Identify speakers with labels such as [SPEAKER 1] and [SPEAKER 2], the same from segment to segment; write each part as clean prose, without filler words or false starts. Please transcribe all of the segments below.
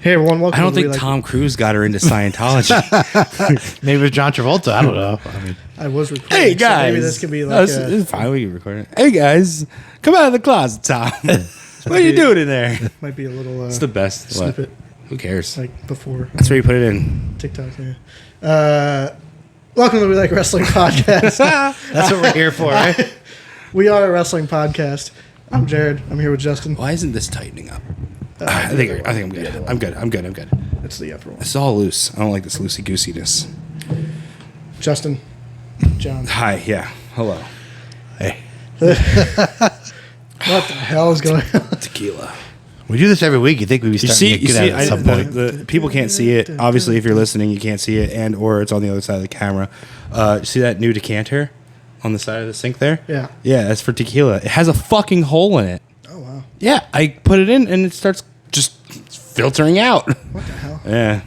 [SPEAKER 1] Hey everyone, welcome.
[SPEAKER 2] I don't think Tom Cruise got her into Scientology.
[SPEAKER 3] Maybe it was John Travolta. I don't know.
[SPEAKER 1] I was recording.
[SPEAKER 2] Hey guys,
[SPEAKER 1] so maybe this could be
[SPEAKER 2] no,
[SPEAKER 1] like
[SPEAKER 2] it's fine. We can record it. Hey guys, come out of the closet, Tom. What are you doing in there?
[SPEAKER 1] might be a little.
[SPEAKER 2] It's the best
[SPEAKER 1] snippet.
[SPEAKER 2] Who cares?
[SPEAKER 1] Like before.
[SPEAKER 2] That's where you put it in.
[SPEAKER 1] TikTok. Yeah. Welcome to We Like Wrestling Podcast.
[SPEAKER 3] That's what we're here for, right?
[SPEAKER 1] We are a wrestling podcast. I'm Jared. I'm here with Justin.
[SPEAKER 2] Why isn't this tightening up? I think I'm good. I'm good.
[SPEAKER 1] It's the upper one.
[SPEAKER 2] It's all loose. I don't like this loosey goosiness.
[SPEAKER 1] Justin. John.
[SPEAKER 2] Hi. Yeah. Hello.
[SPEAKER 3] Hey.
[SPEAKER 1] What the hell is going on?
[SPEAKER 2] Tequila.
[SPEAKER 3] We do this every week. You think we'd be starting to get good at it at some point?
[SPEAKER 2] The people can't see it. Obviously, if you're listening, you can't see it, and or it's on the other side of the camera. See that new decanter on the side of the sink there?
[SPEAKER 1] Yeah.
[SPEAKER 2] Yeah, that's for tequila. It has a fucking hole in it.
[SPEAKER 1] Oh, wow.
[SPEAKER 2] Yeah, I put it in, and it starts just filtering out.
[SPEAKER 1] What the hell?
[SPEAKER 2] Yeah.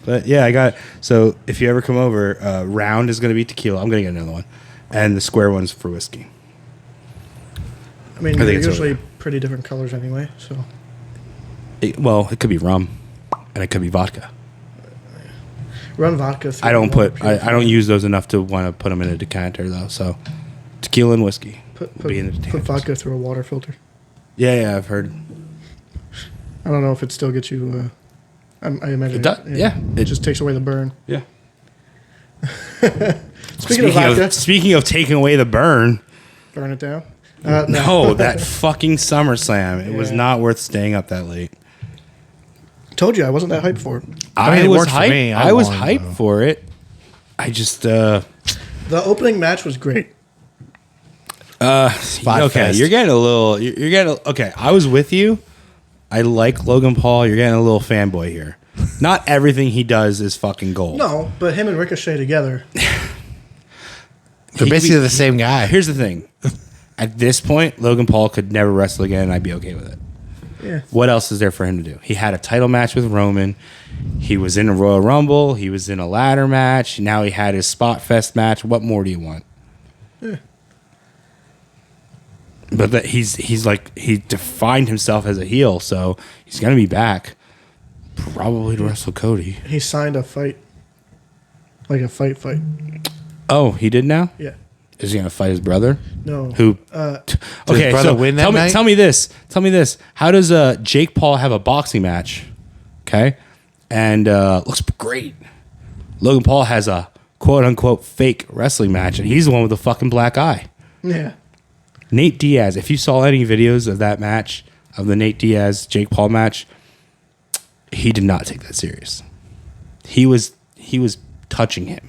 [SPEAKER 2] But, yeah, I got it. So, if you ever come over, round is going to be tequila. I'm going to get another one. And the square one's for whiskey.
[SPEAKER 1] I mean, they're usually pretty different colors anyway, so...
[SPEAKER 2] It could be rum, and it could be vodka.
[SPEAKER 1] Run vodka.
[SPEAKER 2] I don't use those enough to want to put them in a decanter though. So tequila and whiskey
[SPEAKER 1] Put
[SPEAKER 2] decanters.
[SPEAKER 1] vodka through a water filter.
[SPEAKER 2] Yeah, I've heard.
[SPEAKER 1] I don't know if it still gets you. I imagine
[SPEAKER 2] It does. Yeah,
[SPEAKER 1] it just takes away the burn.
[SPEAKER 2] Yeah.
[SPEAKER 1] Speaking
[SPEAKER 2] of taking away the burn,
[SPEAKER 1] burn it down.
[SPEAKER 2] no, that fucking SummerSlam. It was not worth staying up that late.
[SPEAKER 1] Told you I wasn't that hyped for it.
[SPEAKER 2] I was hyped.
[SPEAKER 3] For me.
[SPEAKER 2] I was
[SPEAKER 3] won,
[SPEAKER 2] hyped for it. I just
[SPEAKER 1] the opening match was great.
[SPEAKER 2] okay.
[SPEAKER 3] Fest.
[SPEAKER 2] You're getting a little. You're getting okay. I was with you. I like Logan Paul. You're getting a little fanboy here. Not everything he does is fucking gold.
[SPEAKER 1] No, but him and Ricochet together.
[SPEAKER 3] They're basically the same guy.
[SPEAKER 2] Here's the thing. At this point, Logan Paul could never wrestle again, and I'd be okay with it.
[SPEAKER 1] Yeah.
[SPEAKER 2] What else is there for him to do? He had a title match with Roman. He was in a Royal Rumble. He was in a ladder match. Now he had his Spot Fest match. What more do you want?
[SPEAKER 1] Yeah.
[SPEAKER 2] But that he defined himself as a heel, so he's gonna be back. Probably to wrestle Cody.
[SPEAKER 1] He signed a fight. Like a fight.
[SPEAKER 2] Oh, he did now?
[SPEAKER 1] Yeah.
[SPEAKER 2] Is he gonna fight his brother?
[SPEAKER 1] No.
[SPEAKER 2] Who? Okay,
[SPEAKER 3] brother
[SPEAKER 2] so
[SPEAKER 3] win that night?
[SPEAKER 2] tell me this. How does Jake Paul have a boxing match? Okay, and looks great. Logan Paul has a quote unquote fake wrestling match, and he's the one with the fucking black eye.
[SPEAKER 1] Yeah.
[SPEAKER 2] Nate Diaz. If you saw any videos of that match, of the Nate Diaz Jake Paul match, he did not take that serious. He was touching him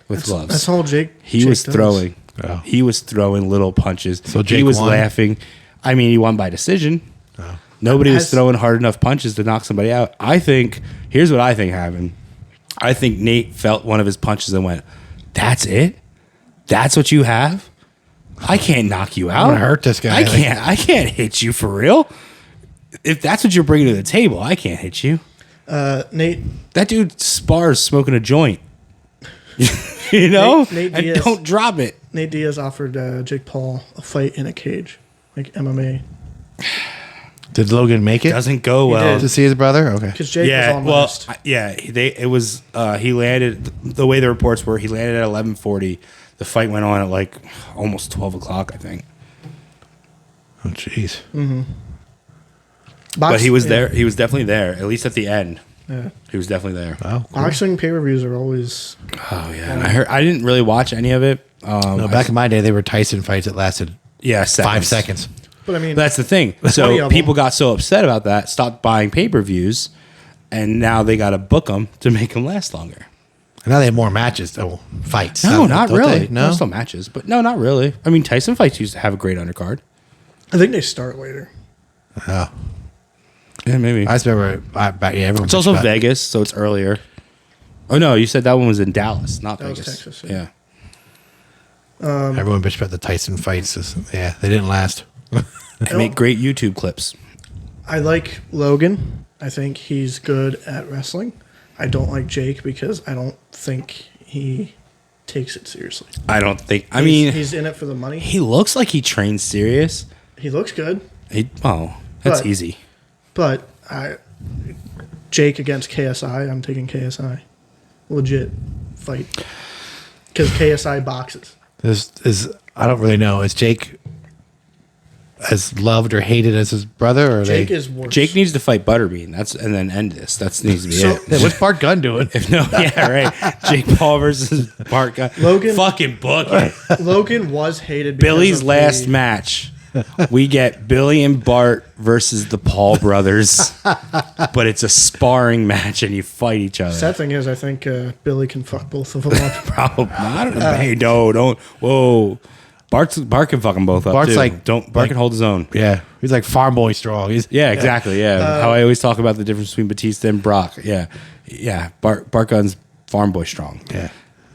[SPEAKER 2] with gloves.
[SPEAKER 1] That's all Jake.
[SPEAKER 2] He was
[SPEAKER 1] does.
[SPEAKER 2] throwing.
[SPEAKER 3] Oh.
[SPEAKER 2] He was throwing little punches.
[SPEAKER 3] So Jake
[SPEAKER 2] he was
[SPEAKER 3] won?
[SPEAKER 2] laughing. I mean, he won by decision.
[SPEAKER 3] Oh.
[SPEAKER 2] Nobody was throwing hard enough punches to knock somebody out. Here's what I think happened. I think Nate felt one of his punches and went, "That's it? That's what you have? I can't knock you out.
[SPEAKER 3] I'm gonna hurt this guy.
[SPEAKER 2] I can't hit you for real. If that's what you're bringing to the table, I can't hit you."
[SPEAKER 1] Nate.
[SPEAKER 2] That dude spars smoking a joint. You know?
[SPEAKER 1] Nate
[SPEAKER 2] and
[SPEAKER 1] Diaz.
[SPEAKER 2] don't drop it.
[SPEAKER 1] Nate Diaz offered Jake Paul a fight in a cage, like MMA.
[SPEAKER 3] Did Logan make it
[SPEAKER 2] Doesn't go
[SPEAKER 1] He
[SPEAKER 2] well.
[SPEAKER 1] did.
[SPEAKER 3] to see his brother? Okay.
[SPEAKER 1] Because Jake was on last.
[SPEAKER 2] He landed, the way the reports were, he landed at 11:40. The fight went on at like almost 12 o'clock, I think.
[SPEAKER 3] Oh, jeez.
[SPEAKER 2] But he was there. He was definitely there, at least at the end.
[SPEAKER 1] Yeah.
[SPEAKER 2] He was definitely there.
[SPEAKER 3] Wow. Cool.
[SPEAKER 1] Boxing pay-per-views are always...
[SPEAKER 2] Oh, yeah. And I didn't really watch any of it.
[SPEAKER 3] No, back in my day, they were Tyson fights that lasted 5 seconds.
[SPEAKER 1] But I mean...
[SPEAKER 2] That's the thing.
[SPEAKER 1] 20
[SPEAKER 2] So
[SPEAKER 1] of
[SPEAKER 2] people got so upset about that, stopped buying pay-per-views, and now they got to book them to make them last longer.
[SPEAKER 3] And now they have more matches. Oh, fights.
[SPEAKER 2] No, not
[SPEAKER 3] don't
[SPEAKER 2] really.
[SPEAKER 3] they? No.
[SPEAKER 2] There's still matches, but no, not really. I mean, Tyson fights used to have a great undercard.
[SPEAKER 1] I think they start later.
[SPEAKER 3] Oh.
[SPEAKER 2] Yeah, maybe.
[SPEAKER 3] I just remember. Everyone
[SPEAKER 2] It's also Vegas, so it's earlier. Oh, no, you said that one was in Dallas, not
[SPEAKER 1] That was
[SPEAKER 2] Vegas.
[SPEAKER 1] Texas,
[SPEAKER 2] Yeah.
[SPEAKER 3] Everyone bitched about the Tyson fights. Yeah, they didn't last.
[SPEAKER 2] They make great YouTube clips.
[SPEAKER 1] I like Logan. I think he's good at wrestling. I don't like Jake because I don't think he takes it seriously.
[SPEAKER 2] I don't think. I mean,
[SPEAKER 1] he's in it for the money.
[SPEAKER 2] he looks like he trains serious.
[SPEAKER 1] He looks good,
[SPEAKER 2] That's
[SPEAKER 1] But-
[SPEAKER 2] easy.
[SPEAKER 1] but Jake against KSI, I'm taking KSI. Legit fight. Because KSI boxes.
[SPEAKER 3] This is I don't really know. Is Jake as loved or hated as his brother? Or
[SPEAKER 1] Jake is worse.
[SPEAKER 2] Jake needs to fight Butterbean. And then end this. That needs to be it.
[SPEAKER 3] Yeah, what's Bart Gunn doing?
[SPEAKER 2] If no, yeah, right. Jake Paul versus Bart Gunn.
[SPEAKER 1] Logan-
[SPEAKER 2] fucking book it.
[SPEAKER 1] Logan was hated because
[SPEAKER 2] Billy's
[SPEAKER 1] of
[SPEAKER 2] last
[SPEAKER 1] the-
[SPEAKER 2] match. We get Billy and Bart versus the Paul brothers, but it's a sparring match and you fight each other.
[SPEAKER 1] Sad thing is, I think Billy can fuck both of them up.
[SPEAKER 2] Probably. I don't know. Hey, no, don't. Whoa. Bart can fuck them both up.
[SPEAKER 3] Bart's
[SPEAKER 2] too.
[SPEAKER 3] like-
[SPEAKER 2] Bart can hold his own.
[SPEAKER 3] Yeah, he's like farm boy strong.
[SPEAKER 2] Yeah, exactly. Yeah, how I always talk about the difference between Batista and Brock. Yeah. Bart Gunn's farm boy strong.
[SPEAKER 3] Yeah.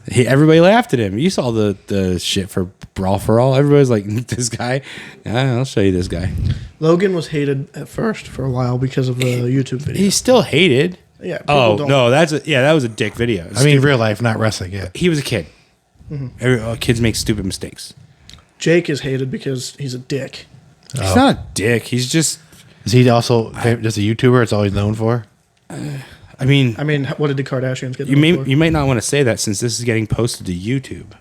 [SPEAKER 2] Everybody laughed at him. You saw the shit for Brawl for All. Everybody's like, this guy. I'll show you this guy.
[SPEAKER 1] Logan was hated at first for a while because of the YouTube video.
[SPEAKER 2] He's still hated.
[SPEAKER 1] Yeah. people
[SPEAKER 2] Oh
[SPEAKER 1] don't-
[SPEAKER 2] no, that was a dick video.
[SPEAKER 3] I mean, real life, not wrestling. Yeah.
[SPEAKER 2] he was a kid. Kids make stupid mistakes.
[SPEAKER 1] Jake is hated because he's a dick.
[SPEAKER 2] He's not a dick. He's just.
[SPEAKER 3] Is he also just a YouTuber? It's all he's known for.
[SPEAKER 2] I mean,
[SPEAKER 1] What did the Kardashians get?
[SPEAKER 2] you might not want to say that since this is getting posted to YouTube.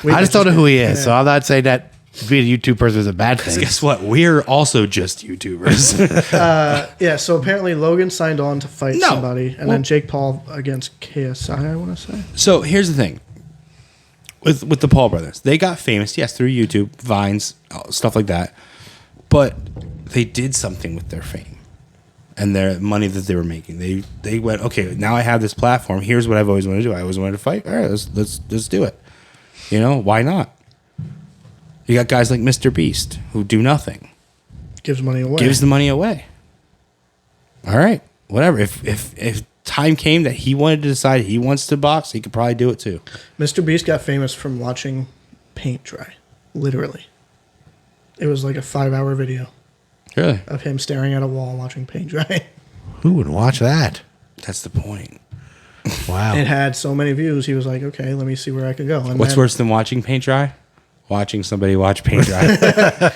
[SPEAKER 3] I just don't know who he is, so I'm not saying that being a YouTube person is a bad thing.
[SPEAKER 2] Guess what? We're also just YouTubers.
[SPEAKER 1] Yeah, so apparently Logan signed on to fight
[SPEAKER 2] No.
[SPEAKER 1] somebody, and then Jake Paul against KSI, I want to say.
[SPEAKER 2] So here's the thing. With the Paul brothers, they got famous, yes, through YouTube, Vines, stuff like that. But they did something with their fame and their money that they were making. They went, okay, now I have this platform. Here's what I've always wanted to do. I always wanted to fight. All right, let's do it. You know, why not? You got guys like Mr. Beast who do nothing.
[SPEAKER 1] Gives money away.
[SPEAKER 2] Gives the money away. All right, whatever. If time came that he wanted to decide he wants to box, he could probably do it too.
[SPEAKER 1] Mr. Beast got famous from watching paint dry. Literally. It was like a 5-hour video
[SPEAKER 2] Really?
[SPEAKER 1] of him staring at a wall watching paint dry.
[SPEAKER 3] Who would watch that?
[SPEAKER 2] That's the point.
[SPEAKER 3] Wow.
[SPEAKER 1] It had so many views, he was like, okay, let me see where I could go. And
[SPEAKER 2] What's
[SPEAKER 1] then,
[SPEAKER 2] worse than watching paint dry? Watching somebody watch paint dry.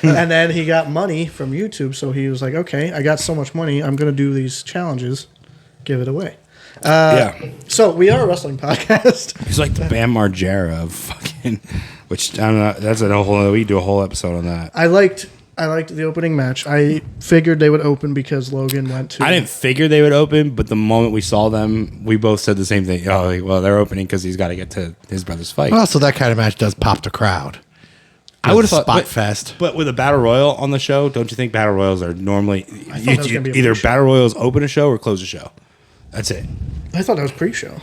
[SPEAKER 1] And then he got money from YouTube, so he was like, okay, I got so much money, I'm going to do these challenges, give it away.
[SPEAKER 2] Yeah.
[SPEAKER 1] So we are a wrestling podcast.
[SPEAKER 2] He's like the Bam Margera of fucking, which I don't know. That's a whole. We do a whole episode on that.
[SPEAKER 1] I liked the opening match. I figured they would open because Logan went to.
[SPEAKER 2] I didn't figure they would open, but the moment we saw them, we both said the same thing. Oh, well, they're opening because he's got to get to his brother's fight.
[SPEAKER 3] Well, so that kind of match does pop the crowd.
[SPEAKER 2] I would have
[SPEAKER 3] Spot
[SPEAKER 2] thought
[SPEAKER 3] fest.
[SPEAKER 2] but with a battle royal on the show, don't you think battle royals are normally
[SPEAKER 1] thought that was gonna be a
[SPEAKER 2] either
[SPEAKER 1] pre-show.
[SPEAKER 2] battle royals open a show or close a show? That's it.
[SPEAKER 1] I thought that was pre-show.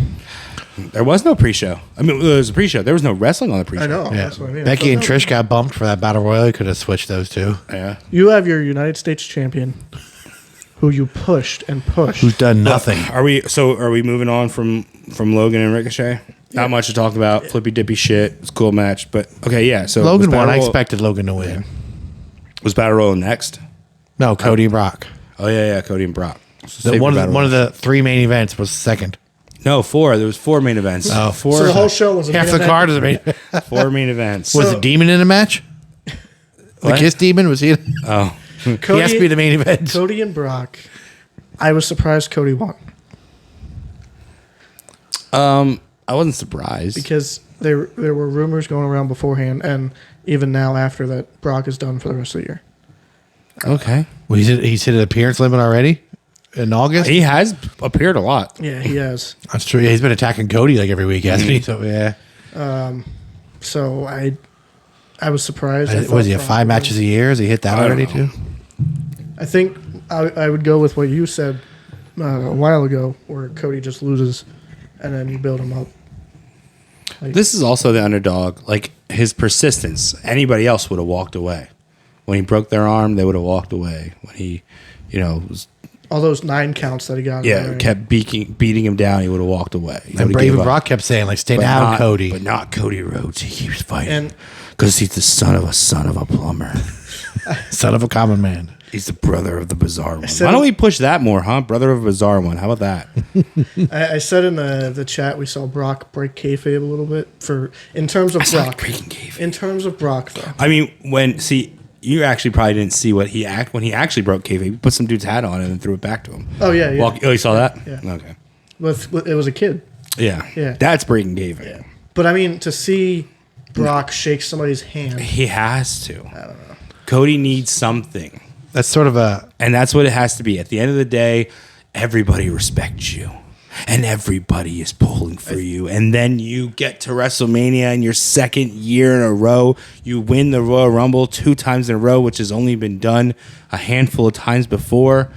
[SPEAKER 2] There was no pre-show. I mean, there was a pre-show. There was no wrestling on the pre-show.
[SPEAKER 1] I know.
[SPEAKER 3] Yeah.
[SPEAKER 1] That's what I mean.
[SPEAKER 3] Becky
[SPEAKER 1] I
[SPEAKER 3] and
[SPEAKER 1] thought
[SPEAKER 3] Trish got bumped for that battle royal. You could have switched those two.
[SPEAKER 2] Yeah.
[SPEAKER 1] You have your United States champion, who you pushed and pushed.
[SPEAKER 3] Who's done nothing?
[SPEAKER 2] Are we moving on from Logan and Ricochet? Not much to talk about. Flippy dippy shit. It's a cool match, but okay, yeah. So
[SPEAKER 3] Logan
[SPEAKER 2] was
[SPEAKER 3] won.
[SPEAKER 2] Battle
[SPEAKER 3] I
[SPEAKER 2] Royal-
[SPEAKER 3] expected Logan to win.
[SPEAKER 2] Was Battle Royal next?
[SPEAKER 3] No, Cody and Brock.
[SPEAKER 2] Oh yeah, Cody and Brock.
[SPEAKER 3] One of the three main events was second.
[SPEAKER 2] No, 4. There was 4 main events.
[SPEAKER 3] Oh,
[SPEAKER 2] Four.
[SPEAKER 1] So the whole show was a
[SPEAKER 3] Half
[SPEAKER 1] main
[SPEAKER 3] the
[SPEAKER 1] event.
[SPEAKER 3] card is a main.
[SPEAKER 2] 4 main events.
[SPEAKER 3] Was the demon in the match? The
[SPEAKER 2] What?
[SPEAKER 3] Kiss Demon was he?
[SPEAKER 2] Oh,
[SPEAKER 3] He has to be the main event.
[SPEAKER 1] Cody and Brock. I was surprised Cody won
[SPEAKER 2] I wasn't surprised.
[SPEAKER 1] because there were rumors going around beforehand, and even now after that, Brock is done for the rest of the year.
[SPEAKER 2] Okay,
[SPEAKER 3] Well, he's hit an appearance limit already in August.
[SPEAKER 2] he has appeared a lot.
[SPEAKER 1] Yeah, he has.
[SPEAKER 3] That's true. Yeah, he's been attacking Cody like every week, hasn't he? So yeah.
[SPEAKER 1] So I was surprised. I
[SPEAKER 3] Was he
[SPEAKER 1] thought
[SPEAKER 3] at 5
[SPEAKER 1] Brock
[SPEAKER 3] matches a year? Has he hit that
[SPEAKER 2] I don't
[SPEAKER 3] already
[SPEAKER 2] know.
[SPEAKER 3] too?
[SPEAKER 1] I think I would go with what you said a while ago, where Cody just loses, and then you build him up.
[SPEAKER 2] This is also the underdog. Like his persistence. Anybody else would have walked away. When he broke their arm, they would have walked away. When he, was
[SPEAKER 1] All those 9 counts that he got. in there.
[SPEAKER 2] kept beating him down, he would have walked away. He
[SPEAKER 3] And
[SPEAKER 2] would've
[SPEAKER 3] Brave
[SPEAKER 2] gave
[SPEAKER 3] and
[SPEAKER 2] up.
[SPEAKER 3] Brock kept saying, like, stay
[SPEAKER 2] But
[SPEAKER 3] down,
[SPEAKER 2] not-
[SPEAKER 3] Cody.
[SPEAKER 2] But not Cody Rhodes. He keeps fighting.
[SPEAKER 1] And
[SPEAKER 2] Because he's the son of a plumber.
[SPEAKER 3] Son of a common man.
[SPEAKER 2] He's the brother of the bizarre one.
[SPEAKER 1] said
[SPEAKER 2] Why don't
[SPEAKER 1] it-
[SPEAKER 2] we push that more, huh? Brother of a bizarre one. How about that?
[SPEAKER 1] I said in the chat we saw Brock break kayfabe a little bit in terms of Brock.
[SPEAKER 2] Breaking kayfabe.
[SPEAKER 1] In terms of Brock, though,
[SPEAKER 2] I mean, you actually probably didn't see what when he actually broke kayfabe. He put some dude's hat on and then threw it back to him.
[SPEAKER 1] Oh yeah, yeah.
[SPEAKER 2] Oh, you saw that?
[SPEAKER 1] Yeah.
[SPEAKER 2] Okay.
[SPEAKER 1] It was a kid.
[SPEAKER 2] Yeah.
[SPEAKER 1] Yeah.
[SPEAKER 2] That's breaking kayfabe.
[SPEAKER 1] Yeah. But I mean, to see Brock shake somebody's hand,
[SPEAKER 2] He has to. I don't know. Cody needs something.
[SPEAKER 3] That's sort of a.
[SPEAKER 2] And that's what it has to be. At the end of the day, everybody respects you. And everybody is pulling for you. And then you get to WrestleMania in your second year in a row. You win the Royal Rumble 2 times in a row, which has only been done a handful of times before.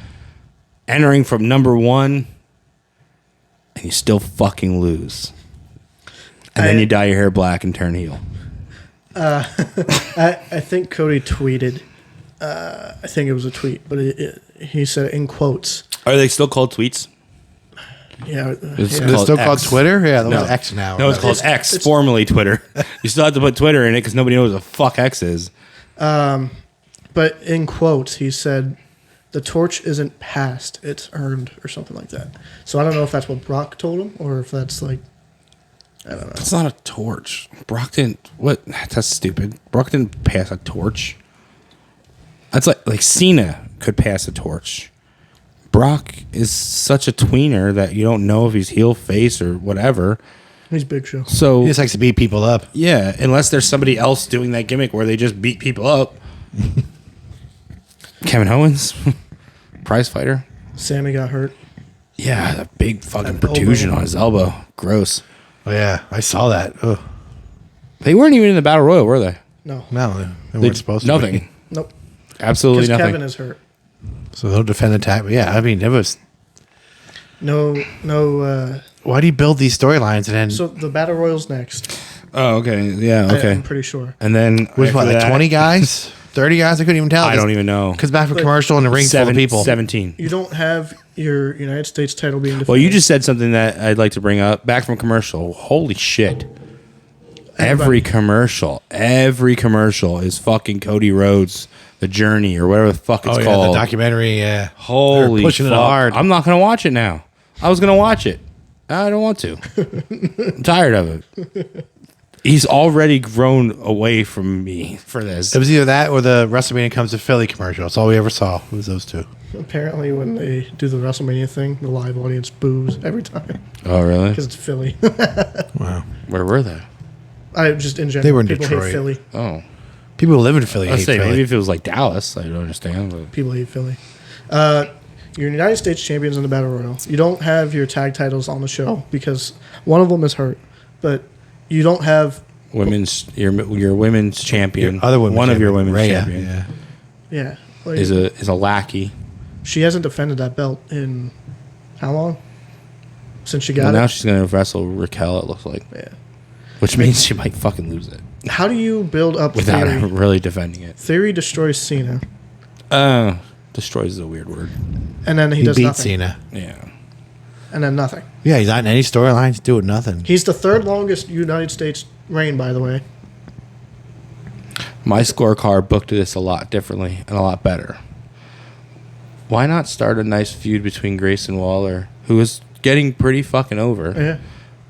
[SPEAKER 2] Entering from number 1. And you still fucking lose. And then you dye your hair black and turn heel.
[SPEAKER 1] I think Cody tweeted. I think it was a tweet, but he said in quotes.
[SPEAKER 2] Are they still called tweets?
[SPEAKER 1] Yeah,
[SPEAKER 2] It's
[SPEAKER 3] Is it
[SPEAKER 2] called
[SPEAKER 3] still called
[SPEAKER 2] X.
[SPEAKER 3] Twitter? Yeah, that
[SPEAKER 2] No.
[SPEAKER 3] was X now.
[SPEAKER 2] No, it's called X, formerly Twitter. You still have to put Twitter in it because nobody knows what the fuck X is.
[SPEAKER 1] but in quotes he said, "The torch isn't passed; it's earned," or something like that. So I don't know if that's what Brock told him or if that's like, I don't know.
[SPEAKER 2] It's not a torch. Brock didn't. What? That's stupid. Brock didn't pass a torch. That's like Cena could pass a torch. Brock is such a tweener that you don't know if he's heel, face, or whatever.
[SPEAKER 1] He's Big Show.
[SPEAKER 2] So
[SPEAKER 3] He just likes to beat people up.
[SPEAKER 2] yeah, unless there's somebody else doing that gimmick where they just beat people up. Kevin Owens, prize fighter.
[SPEAKER 1] Sammy got hurt.
[SPEAKER 2] Yeah, that big fucking
[SPEAKER 1] An
[SPEAKER 2] protrusion
[SPEAKER 1] elbow.
[SPEAKER 2] on his elbow. Gross.
[SPEAKER 3] Oh yeah, I saw that. Ugh.
[SPEAKER 2] They weren't even in the Battle Royal, were they?
[SPEAKER 1] No,
[SPEAKER 3] No, they weren't supposed to.
[SPEAKER 2] Nothing.
[SPEAKER 3] Be.
[SPEAKER 1] nope.
[SPEAKER 2] Absolutely
[SPEAKER 1] Because
[SPEAKER 2] nothing.
[SPEAKER 1] Kevin is hurt.
[SPEAKER 3] So they'll defend the tag. Yeah, I mean, it was.
[SPEAKER 1] No.
[SPEAKER 3] Why do you build these storylines and then?
[SPEAKER 1] So the battle royals next.
[SPEAKER 2] Oh, okay. Yeah, okay.
[SPEAKER 1] I'm pretty sure.
[SPEAKER 2] And then
[SPEAKER 3] Which one?
[SPEAKER 2] after
[SPEAKER 3] Like
[SPEAKER 2] that-
[SPEAKER 3] 20 guys, 30 guys? I couldn't even tell.
[SPEAKER 2] I don't even know.
[SPEAKER 3] Because back from
[SPEAKER 1] But-
[SPEAKER 3] commercial in the ring full of people.
[SPEAKER 2] 17.
[SPEAKER 1] You don't have your United States title being defended.
[SPEAKER 2] Well, you just said something that I'd like to bring up. Back from commercial. Holy shit. Every commercial is fucking Cody Rhodes, The Journey, or whatever the fuck it's
[SPEAKER 3] Oh yeah,
[SPEAKER 2] called.
[SPEAKER 3] the documentary. Yeah,
[SPEAKER 2] Holy
[SPEAKER 3] They're pushing
[SPEAKER 2] fuck.
[SPEAKER 3] it hard.
[SPEAKER 2] I'm not going to watch it now. I was going to watch it. I don't want to. I'm tired of it. He's already grown away from me for this.
[SPEAKER 3] It was either that or the WrestleMania Comes to Philly commercial. That's all we ever saw. It was those two.
[SPEAKER 1] Apparently, when they do the WrestleMania thing, the live audience boos every time
[SPEAKER 2] Oh, really?
[SPEAKER 1] because it's Philly.
[SPEAKER 3] Wow.
[SPEAKER 2] Where were they?
[SPEAKER 1] I just in general.
[SPEAKER 3] They were in
[SPEAKER 1] people
[SPEAKER 3] Detroit.
[SPEAKER 1] hate Philly.
[SPEAKER 2] Oh.
[SPEAKER 3] People who live in Philly
[SPEAKER 2] I'd
[SPEAKER 3] hate
[SPEAKER 2] say
[SPEAKER 3] Philly.
[SPEAKER 2] maybe if it was like Dallas, I don't understand. But
[SPEAKER 1] People hate Philly. You're United States champions in the Battle Royal. You don't have your tag titles on the show because one of them is hurt, but you don't have.
[SPEAKER 2] your women's champion,
[SPEAKER 3] Your other women's
[SPEAKER 2] one of your
[SPEAKER 3] champion,
[SPEAKER 2] women's
[SPEAKER 3] Rhea,
[SPEAKER 2] champion,
[SPEAKER 3] Yeah.
[SPEAKER 1] Yeah, like,
[SPEAKER 2] is a lackey.
[SPEAKER 1] she hasn't defended that belt in how long? Since she
[SPEAKER 2] Well,
[SPEAKER 1] got
[SPEAKER 2] now
[SPEAKER 1] it.
[SPEAKER 2] she's gonna wrestle Raquel. It looks like,
[SPEAKER 1] Yeah.
[SPEAKER 2] which means she might fucking lose it
[SPEAKER 1] How do you build up
[SPEAKER 2] without
[SPEAKER 1] Theory?
[SPEAKER 2] really defending it.
[SPEAKER 1] Theory destroys Cena,
[SPEAKER 2] Destroys is a weird word.
[SPEAKER 1] and then he
[SPEAKER 3] He
[SPEAKER 1] does
[SPEAKER 3] beat
[SPEAKER 1] nothing,
[SPEAKER 3] Cena.
[SPEAKER 2] Yeah.
[SPEAKER 1] and then nothing.
[SPEAKER 3] Yeah, he's not in any storylines doing nothing.
[SPEAKER 1] He's the third longest United States reign, by the way.
[SPEAKER 2] My scorecard booked this a lot differently and a lot better. Why not start a nice feud between Grayson Waller, who is getting pretty fucking over,
[SPEAKER 1] Yeah,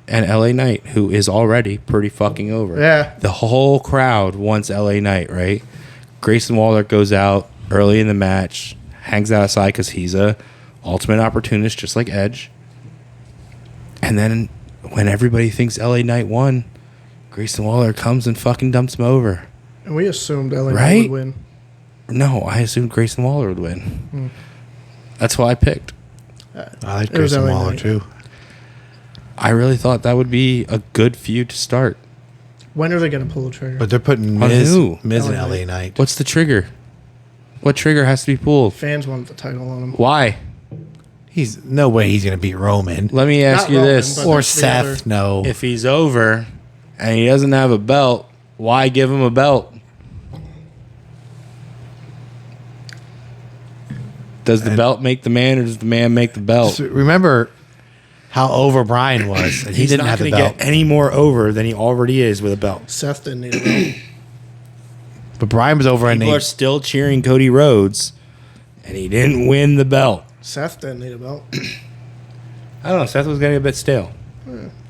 [SPEAKER 2] and LA Knight, who is already pretty fucking over?
[SPEAKER 1] Yeah.
[SPEAKER 2] The whole crowd wants LA Knight, right? Grayson Waller goes out early in the match, hangs outside because he's a ultimate opportunist, just like Edge. And then when everybody thinks LA Knight won, Grayson Waller comes and fucking dumps him over.
[SPEAKER 1] and we assumed LA Knight
[SPEAKER 2] Right?
[SPEAKER 1] would win.
[SPEAKER 2] No, I assumed Grayson Waller would win. That's who I picked.
[SPEAKER 3] I like
[SPEAKER 1] It was
[SPEAKER 3] Grayson
[SPEAKER 1] LA
[SPEAKER 3] Waller
[SPEAKER 1] Knight.
[SPEAKER 3] too.
[SPEAKER 2] I really thought that would be a good feud to start.
[SPEAKER 1] When are they going to pull the trigger?
[SPEAKER 3] But they're putting
[SPEAKER 2] On
[SPEAKER 3] Miz
[SPEAKER 2] who?
[SPEAKER 3] and
[SPEAKER 1] LA
[SPEAKER 3] LA Knight.
[SPEAKER 2] What's the trigger? What trigger has to be pulled?
[SPEAKER 1] Fans want the title on him.
[SPEAKER 2] Why?
[SPEAKER 3] He's no way he's going to beat Roman
[SPEAKER 2] Let me ask
[SPEAKER 1] Not
[SPEAKER 2] you
[SPEAKER 1] Roman,
[SPEAKER 2] this.
[SPEAKER 1] but-
[SPEAKER 3] or
[SPEAKER 1] the
[SPEAKER 3] Seth.
[SPEAKER 1] other-
[SPEAKER 3] No,
[SPEAKER 2] If he's over and he doesn't have a belt, why give him a belt? Does the belt make the man or does the man make the belt?
[SPEAKER 3] So remember how over Brian was. And he
[SPEAKER 2] He's
[SPEAKER 3] didn't
[SPEAKER 2] not
[SPEAKER 3] have the
[SPEAKER 2] going to
[SPEAKER 3] belt.
[SPEAKER 2] get any more over than he already is with a belt.
[SPEAKER 1] Seth didn't need a belt.
[SPEAKER 3] But Brian was over and
[SPEAKER 2] People
[SPEAKER 3] they,
[SPEAKER 2] are still cheering Cody Rhodes, and he didn't win the belt.
[SPEAKER 1] Seth didn't need a belt.
[SPEAKER 2] I don't know. Seth was getting a bit stale.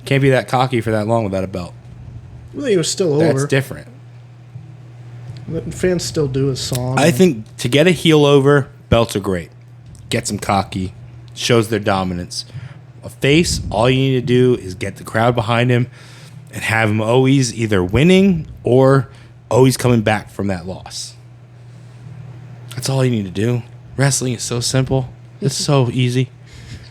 [SPEAKER 2] Can't be that cocky for that long without a belt.
[SPEAKER 1] Well, he was still
[SPEAKER 2] That's
[SPEAKER 1] over.
[SPEAKER 2] different.
[SPEAKER 1] Fans still do his song.
[SPEAKER 2] I think to get a heel over, belts are great. Gets them cocky, shows their dominance. A face, all you need to do is get the crowd behind him and have him always either winning or always coming back from that loss. That's all you need to do. Wrestling is so simple. It's so easy.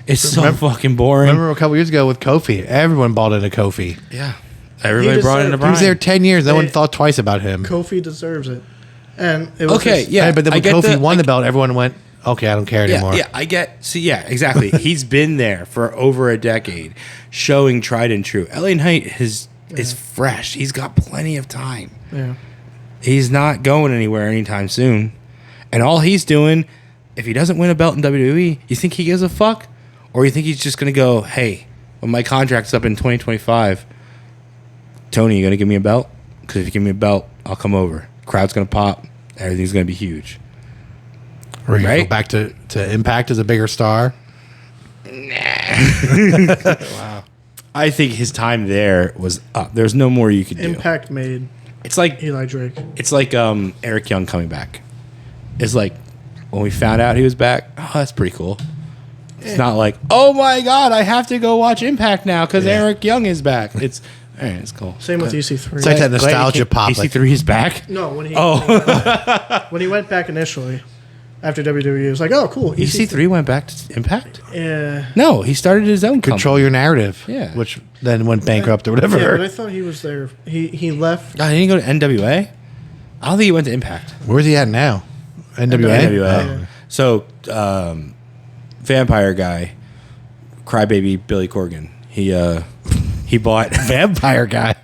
[SPEAKER 2] It's so fucking boring.
[SPEAKER 3] Remember a couple years ago with Kofi? Everyone bought into Kofi.
[SPEAKER 2] Yeah. Everybody brought in a
[SPEAKER 3] He was there 10 years. No one
[SPEAKER 1] Hey,
[SPEAKER 3] thought twice about him.
[SPEAKER 1] Kofi deserves it. And it was
[SPEAKER 2] Okay,
[SPEAKER 1] just-
[SPEAKER 2] yeah.
[SPEAKER 3] But then
[SPEAKER 2] I
[SPEAKER 3] when
[SPEAKER 2] get
[SPEAKER 3] Kofi won
[SPEAKER 2] I-
[SPEAKER 3] the belt, everyone went, okay, I don't care anymore.
[SPEAKER 2] Yeah, I get. See, yeah, exactly. He's been there for over a decade, showing tried and true. LA Knight is fresh. He's got plenty of time.
[SPEAKER 1] yeah.
[SPEAKER 2] He's not going anywhere anytime soon. And all he's doing, if he doesn't win a belt in WWE, you think he gives a fuck? Or you think he's just going to go, hey, when my contract's up in 2025, Tony, you going to give me a belt? Because if you give me a belt, I'll come over. Crowd's going to pop. Everything's going to be huge.
[SPEAKER 3] Or you
[SPEAKER 2] Right?
[SPEAKER 3] go back to Impact as a bigger star.
[SPEAKER 2] I think his time there was up. There's no more you could do.
[SPEAKER 1] Impact made
[SPEAKER 2] It's like
[SPEAKER 1] Eli Drake.
[SPEAKER 2] Eric Young coming back. It's like when we found out he was back. Oh, that's pretty cool. It's not like, oh my god, I have to go watch Impact now because
[SPEAKER 3] Yeah.
[SPEAKER 2] Eric Young is back. It's all right, it's cool.
[SPEAKER 1] Same with EC3.
[SPEAKER 3] It's like that nostalgia pop. Like,
[SPEAKER 2] EC3 is back.
[SPEAKER 1] No, when he
[SPEAKER 2] Oh.
[SPEAKER 1] when he went back initially after WWE, it was like, oh, cool.
[SPEAKER 2] EC3 went back to Impact.
[SPEAKER 1] Yeah.
[SPEAKER 2] No, he started his own
[SPEAKER 3] control your narrative.
[SPEAKER 2] Yeah.
[SPEAKER 3] Which then went bankrupt or whatever.
[SPEAKER 1] Yeah, but I thought he was there. He left.
[SPEAKER 2] God, he didn't go to NWA. I don't think he went to Impact.
[SPEAKER 3] Where's he at now? NWA?
[SPEAKER 2] NWA. So, vampire guy, crybaby Billy Corgan. He bought
[SPEAKER 3] Vampire guy.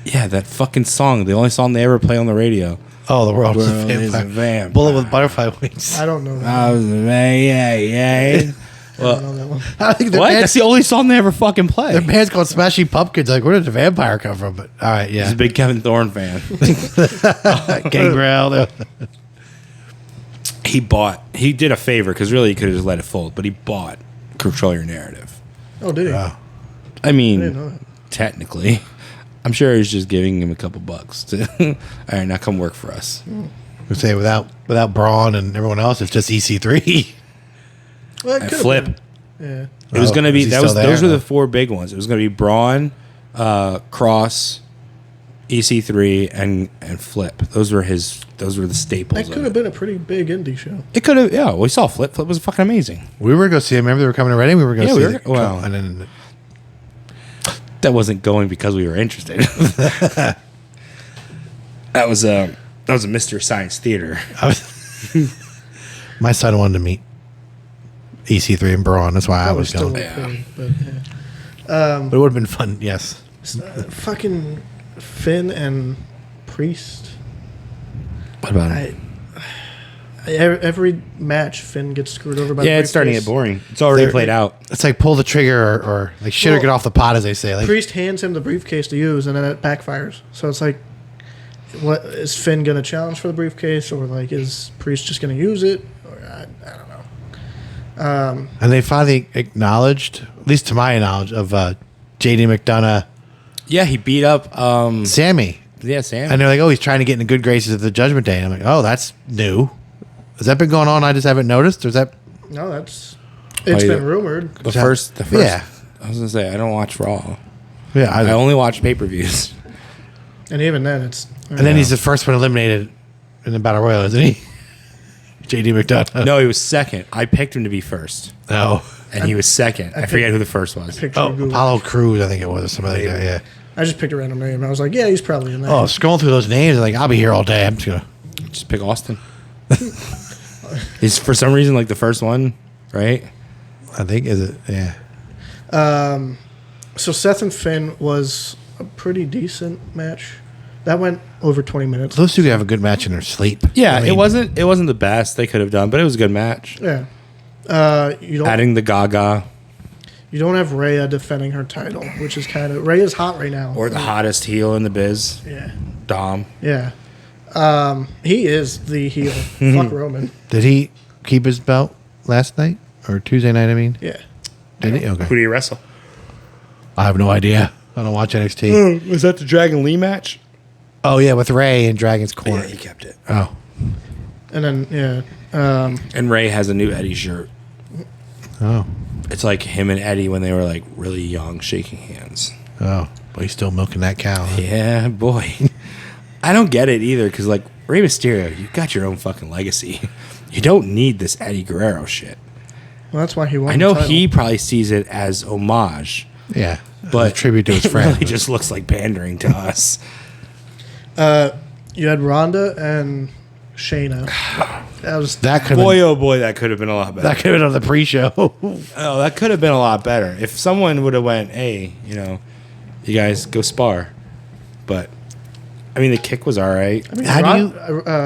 [SPEAKER 2] yeah, that fucking song. The only song they ever play on the radio.
[SPEAKER 3] Oh, the world is a
[SPEAKER 2] World is a
[SPEAKER 3] vampire.
[SPEAKER 2] vampire.
[SPEAKER 3] Bullet with butterfly wings.
[SPEAKER 1] I don't know.
[SPEAKER 2] I was a yeah.
[SPEAKER 1] I don't know that one.
[SPEAKER 3] I think their
[SPEAKER 2] What? That's
[SPEAKER 3] band's,
[SPEAKER 2] the only song they ever fucking play.
[SPEAKER 3] their band's called Smashing Pumpkins. Like, where did the vampire come from? But all right,
[SPEAKER 2] He's
[SPEAKER 3] yeah.
[SPEAKER 2] a big Kevin Thorne fan.
[SPEAKER 3] Gangrel.
[SPEAKER 2] He did a favor because really he could have just let it fold, but he bought Control Your Narrative.
[SPEAKER 1] Oh, did he?
[SPEAKER 3] Wow.
[SPEAKER 2] I mean,
[SPEAKER 1] I didn't know that.
[SPEAKER 2] technically, I'm sure he's just giving him a couple bucks to. All right, now come work for us.
[SPEAKER 3] We say without Braun and everyone else, it's just EC3.
[SPEAKER 1] Well, it
[SPEAKER 2] And
[SPEAKER 1] could've
[SPEAKER 2] Flip.
[SPEAKER 1] been. Yeah.
[SPEAKER 2] It was going to be
[SPEAKER 3] is he still
[SPEAKER 2] those
[SPEAKER 3] there?
[SPEAKER 2] were the four big ones. It was going to be Braun, Cross, EC3, and Flip. Those were the staples.
[SPEAKER 1] That
[SPEAKER 2] of
[SPEAKER 1] could have
[SPEAKER 2] it.
[SPEAKER 1] been a pretty big indie show.
[SPEAKER 2] It could have. Yeah, we saw Flip. Flip was fucking amazing.
[SPEAKER 3] We were going to see him. Remember they were coming to Reading? We were going to
[SPEAKER 2] Yeah,
[SPEAKER 3] see
[SPEAKER 2] we were.
[SPEAKER 3] the-
[SPEAKER 2] Well.
[SPEAKER 3] and then
[SPEAKER 2] That wasn't going because we were interested. That was a Mr. Science Theater.
[SPEAKER 3] my son wanted to meet EC3 and Braun. That's why I
[SPEAKER 1] That
[SPEAKER 3] was
[SPEAKER 1] still
[SPEAKER 3] going.
[SPEAKER 1] a thing, but yeah.
[SPEAKER 3] But it would have been fun, yes.
[SPEAKER 1] Fucking Finn and Priest.
[SPEAKER 2] What about
[SPEAKER 1] Every match, Finn gets screwed over by.
[SPEAKER 2] Yeah,
[SPEAKER 1] the
[SPEAKER 2] it's starting to get
[SPEAKER 1] briefcase.
[SPEAKER 2] boring. It's already
[SPEAKER 3] They're-
[SPEAKER 2] played out.
[SPEAKER 3] It's like pull the trigger or like shit or
[SPEAKER 1] Well,
[SPEAKER 3] get off the pot, as they say. Like,
[SPEAKER 1] Priest hands him the briefcase to use, and then it backfires. So it's like, what is Finn gonna challenge for the briefcase, or like is Priest just gonna use it? Or I don't know.
[SPEAKER 3] and they finally acknowledged, at least to my knowledge, of JD McDonough,
[SPEAKER 2] Yeah, he beat up.
[SPEAKER 3] Sammy.
[SPEAKER 2] Yeah, Sam.
[SPEAKER 3] And they're like, oh, he's trying to get in the good graces of the Judgment Day. And I'm like, oh, that's new. Has that been going on? I just haven't noticed. Or is that?
[SPEAKER 1] No, it's
[SPEAKER 2] you-
[SPEAKER 1] been rumored.
[SPEAKER 2] The first.
[SPEAKER 3] Yeah.
[SPEAKER 2] I was gonna say I don't watch Raw.
[SPEAKER 3] Yeah.
[SPEAKER 2] I only watch pay-per-views.
[SPEAKER 1] And even then, it's.
[SPEAKER 3] and then he's the first one eliminated in the Battle Royal, isn't he? JD McDonough.
[SPEAKER 2] No, he was second. I picked him to be first,
[SPEAKER 3] No.
[SPEAKER 2] and he was second. I forget who the first was.
[SPEAKER 1] picture
[SPEAKER 3] Oh,
[SPEAKER 1] of Google.
[SPEAKER 3] Apollo Crews, I think it was, or something like that. Yeah.
[SPEAKER 1] I just picked a random name. I was like, yeah, he's probably in there.
[SPEAKER 3] Oh, scrolling through those names, like, I'll be here all day. I'm just gonna.
[SPEAKER 2] Just pick Austin. He's for some reason like the first one, right?
[SPEAKER 3] I think is it? Yeah.
[SPEAKER 1] So Seth and Finn was a pretty decent match. That went over 20 minutes.
[SPEAKER 3] Those two could have a good match in their sleep.
[SPEAKER 2] Yeah,
[SPEAKER 3] I mean,
[SPEAKER 2] it wasn't the best they could have done, but it was a good match.
[SPEAKER 1] Yeah. You
[SPEAKER 2] Adding the Gaga
[SPEAKER 1] don't have Rhea defending her title, which is kind of Rhea's hot right now.
[SPEAKER 2] or the hottest heel in the biz,
[SPEAKER 1] Yeah.
[SPEAKER 2] Dom.
[SPEAKER 1] Yeah. He is the heel. Fuck Roman.
[SPEAKER 3] Did he keep his belt last night or Tuesday night? I mean,
[SPEAKER 1] Yeah.
[SPEAKER 3] did he? Okay.
[SPEAKER 2] Who do you wrestle?
[SPEAKER 3] I have no idea. I don't watch NXT.
[SPEAKER 2] Was that the Dragon Lee match?
[SPEAKER 3] Oh yeah, with Ray and Dragon's
[SPEAKER 2] Yeah,
[SPEAKER 3] Corner.
[SPEAKER 2] he kept it.
[SPEAKER 3] Oh,
[SPEAKER 1] And then
[SPEAKER 2] And Ray has a new Eddie shirt.
[SPEAKER 3] oh,
[SPEAKER 2] It's like him and Eddie when they were like really young, shaking hands.
[SPEAKER 3] oh. But he's still milking that cow. Huh?
[SPEAKER 2] Yeah, boy. I don't get it either because like Rey Mysterio, you got your own fucking legacy. You don't need this Eddie Guerrero shit.
[SPEAKER 1] well, that's why he won.
[SPEAKER 2] I know
[SPEAKER 1] the title.
[SPEAKER 2] he probably sees it as homage,
[SPEAKER 3] Yeah,
[SPEAKER 2] but
[SPEAKER 3] a tribute to his
[SPEAKER 2] it
[SPEAKER 3] friend.
[SPEAKER 2] really just looks like pandering to us.
[SPEAKER 1] You had Ronda and Shayna. That was
[SPEAKER 3] that could
[SPEAKER 2] Boy, oh boy, that could have been a lot better.
[SPEAKER 3] that could have been on the pre-show.
[SPEAKER 2] Oh, that could have been a lot better if someone would have went, "Hey, you guys go spar." But I mean, the kick was all right.
[SPEAKER 1] I mean,
[SPEAKER 3] How do you-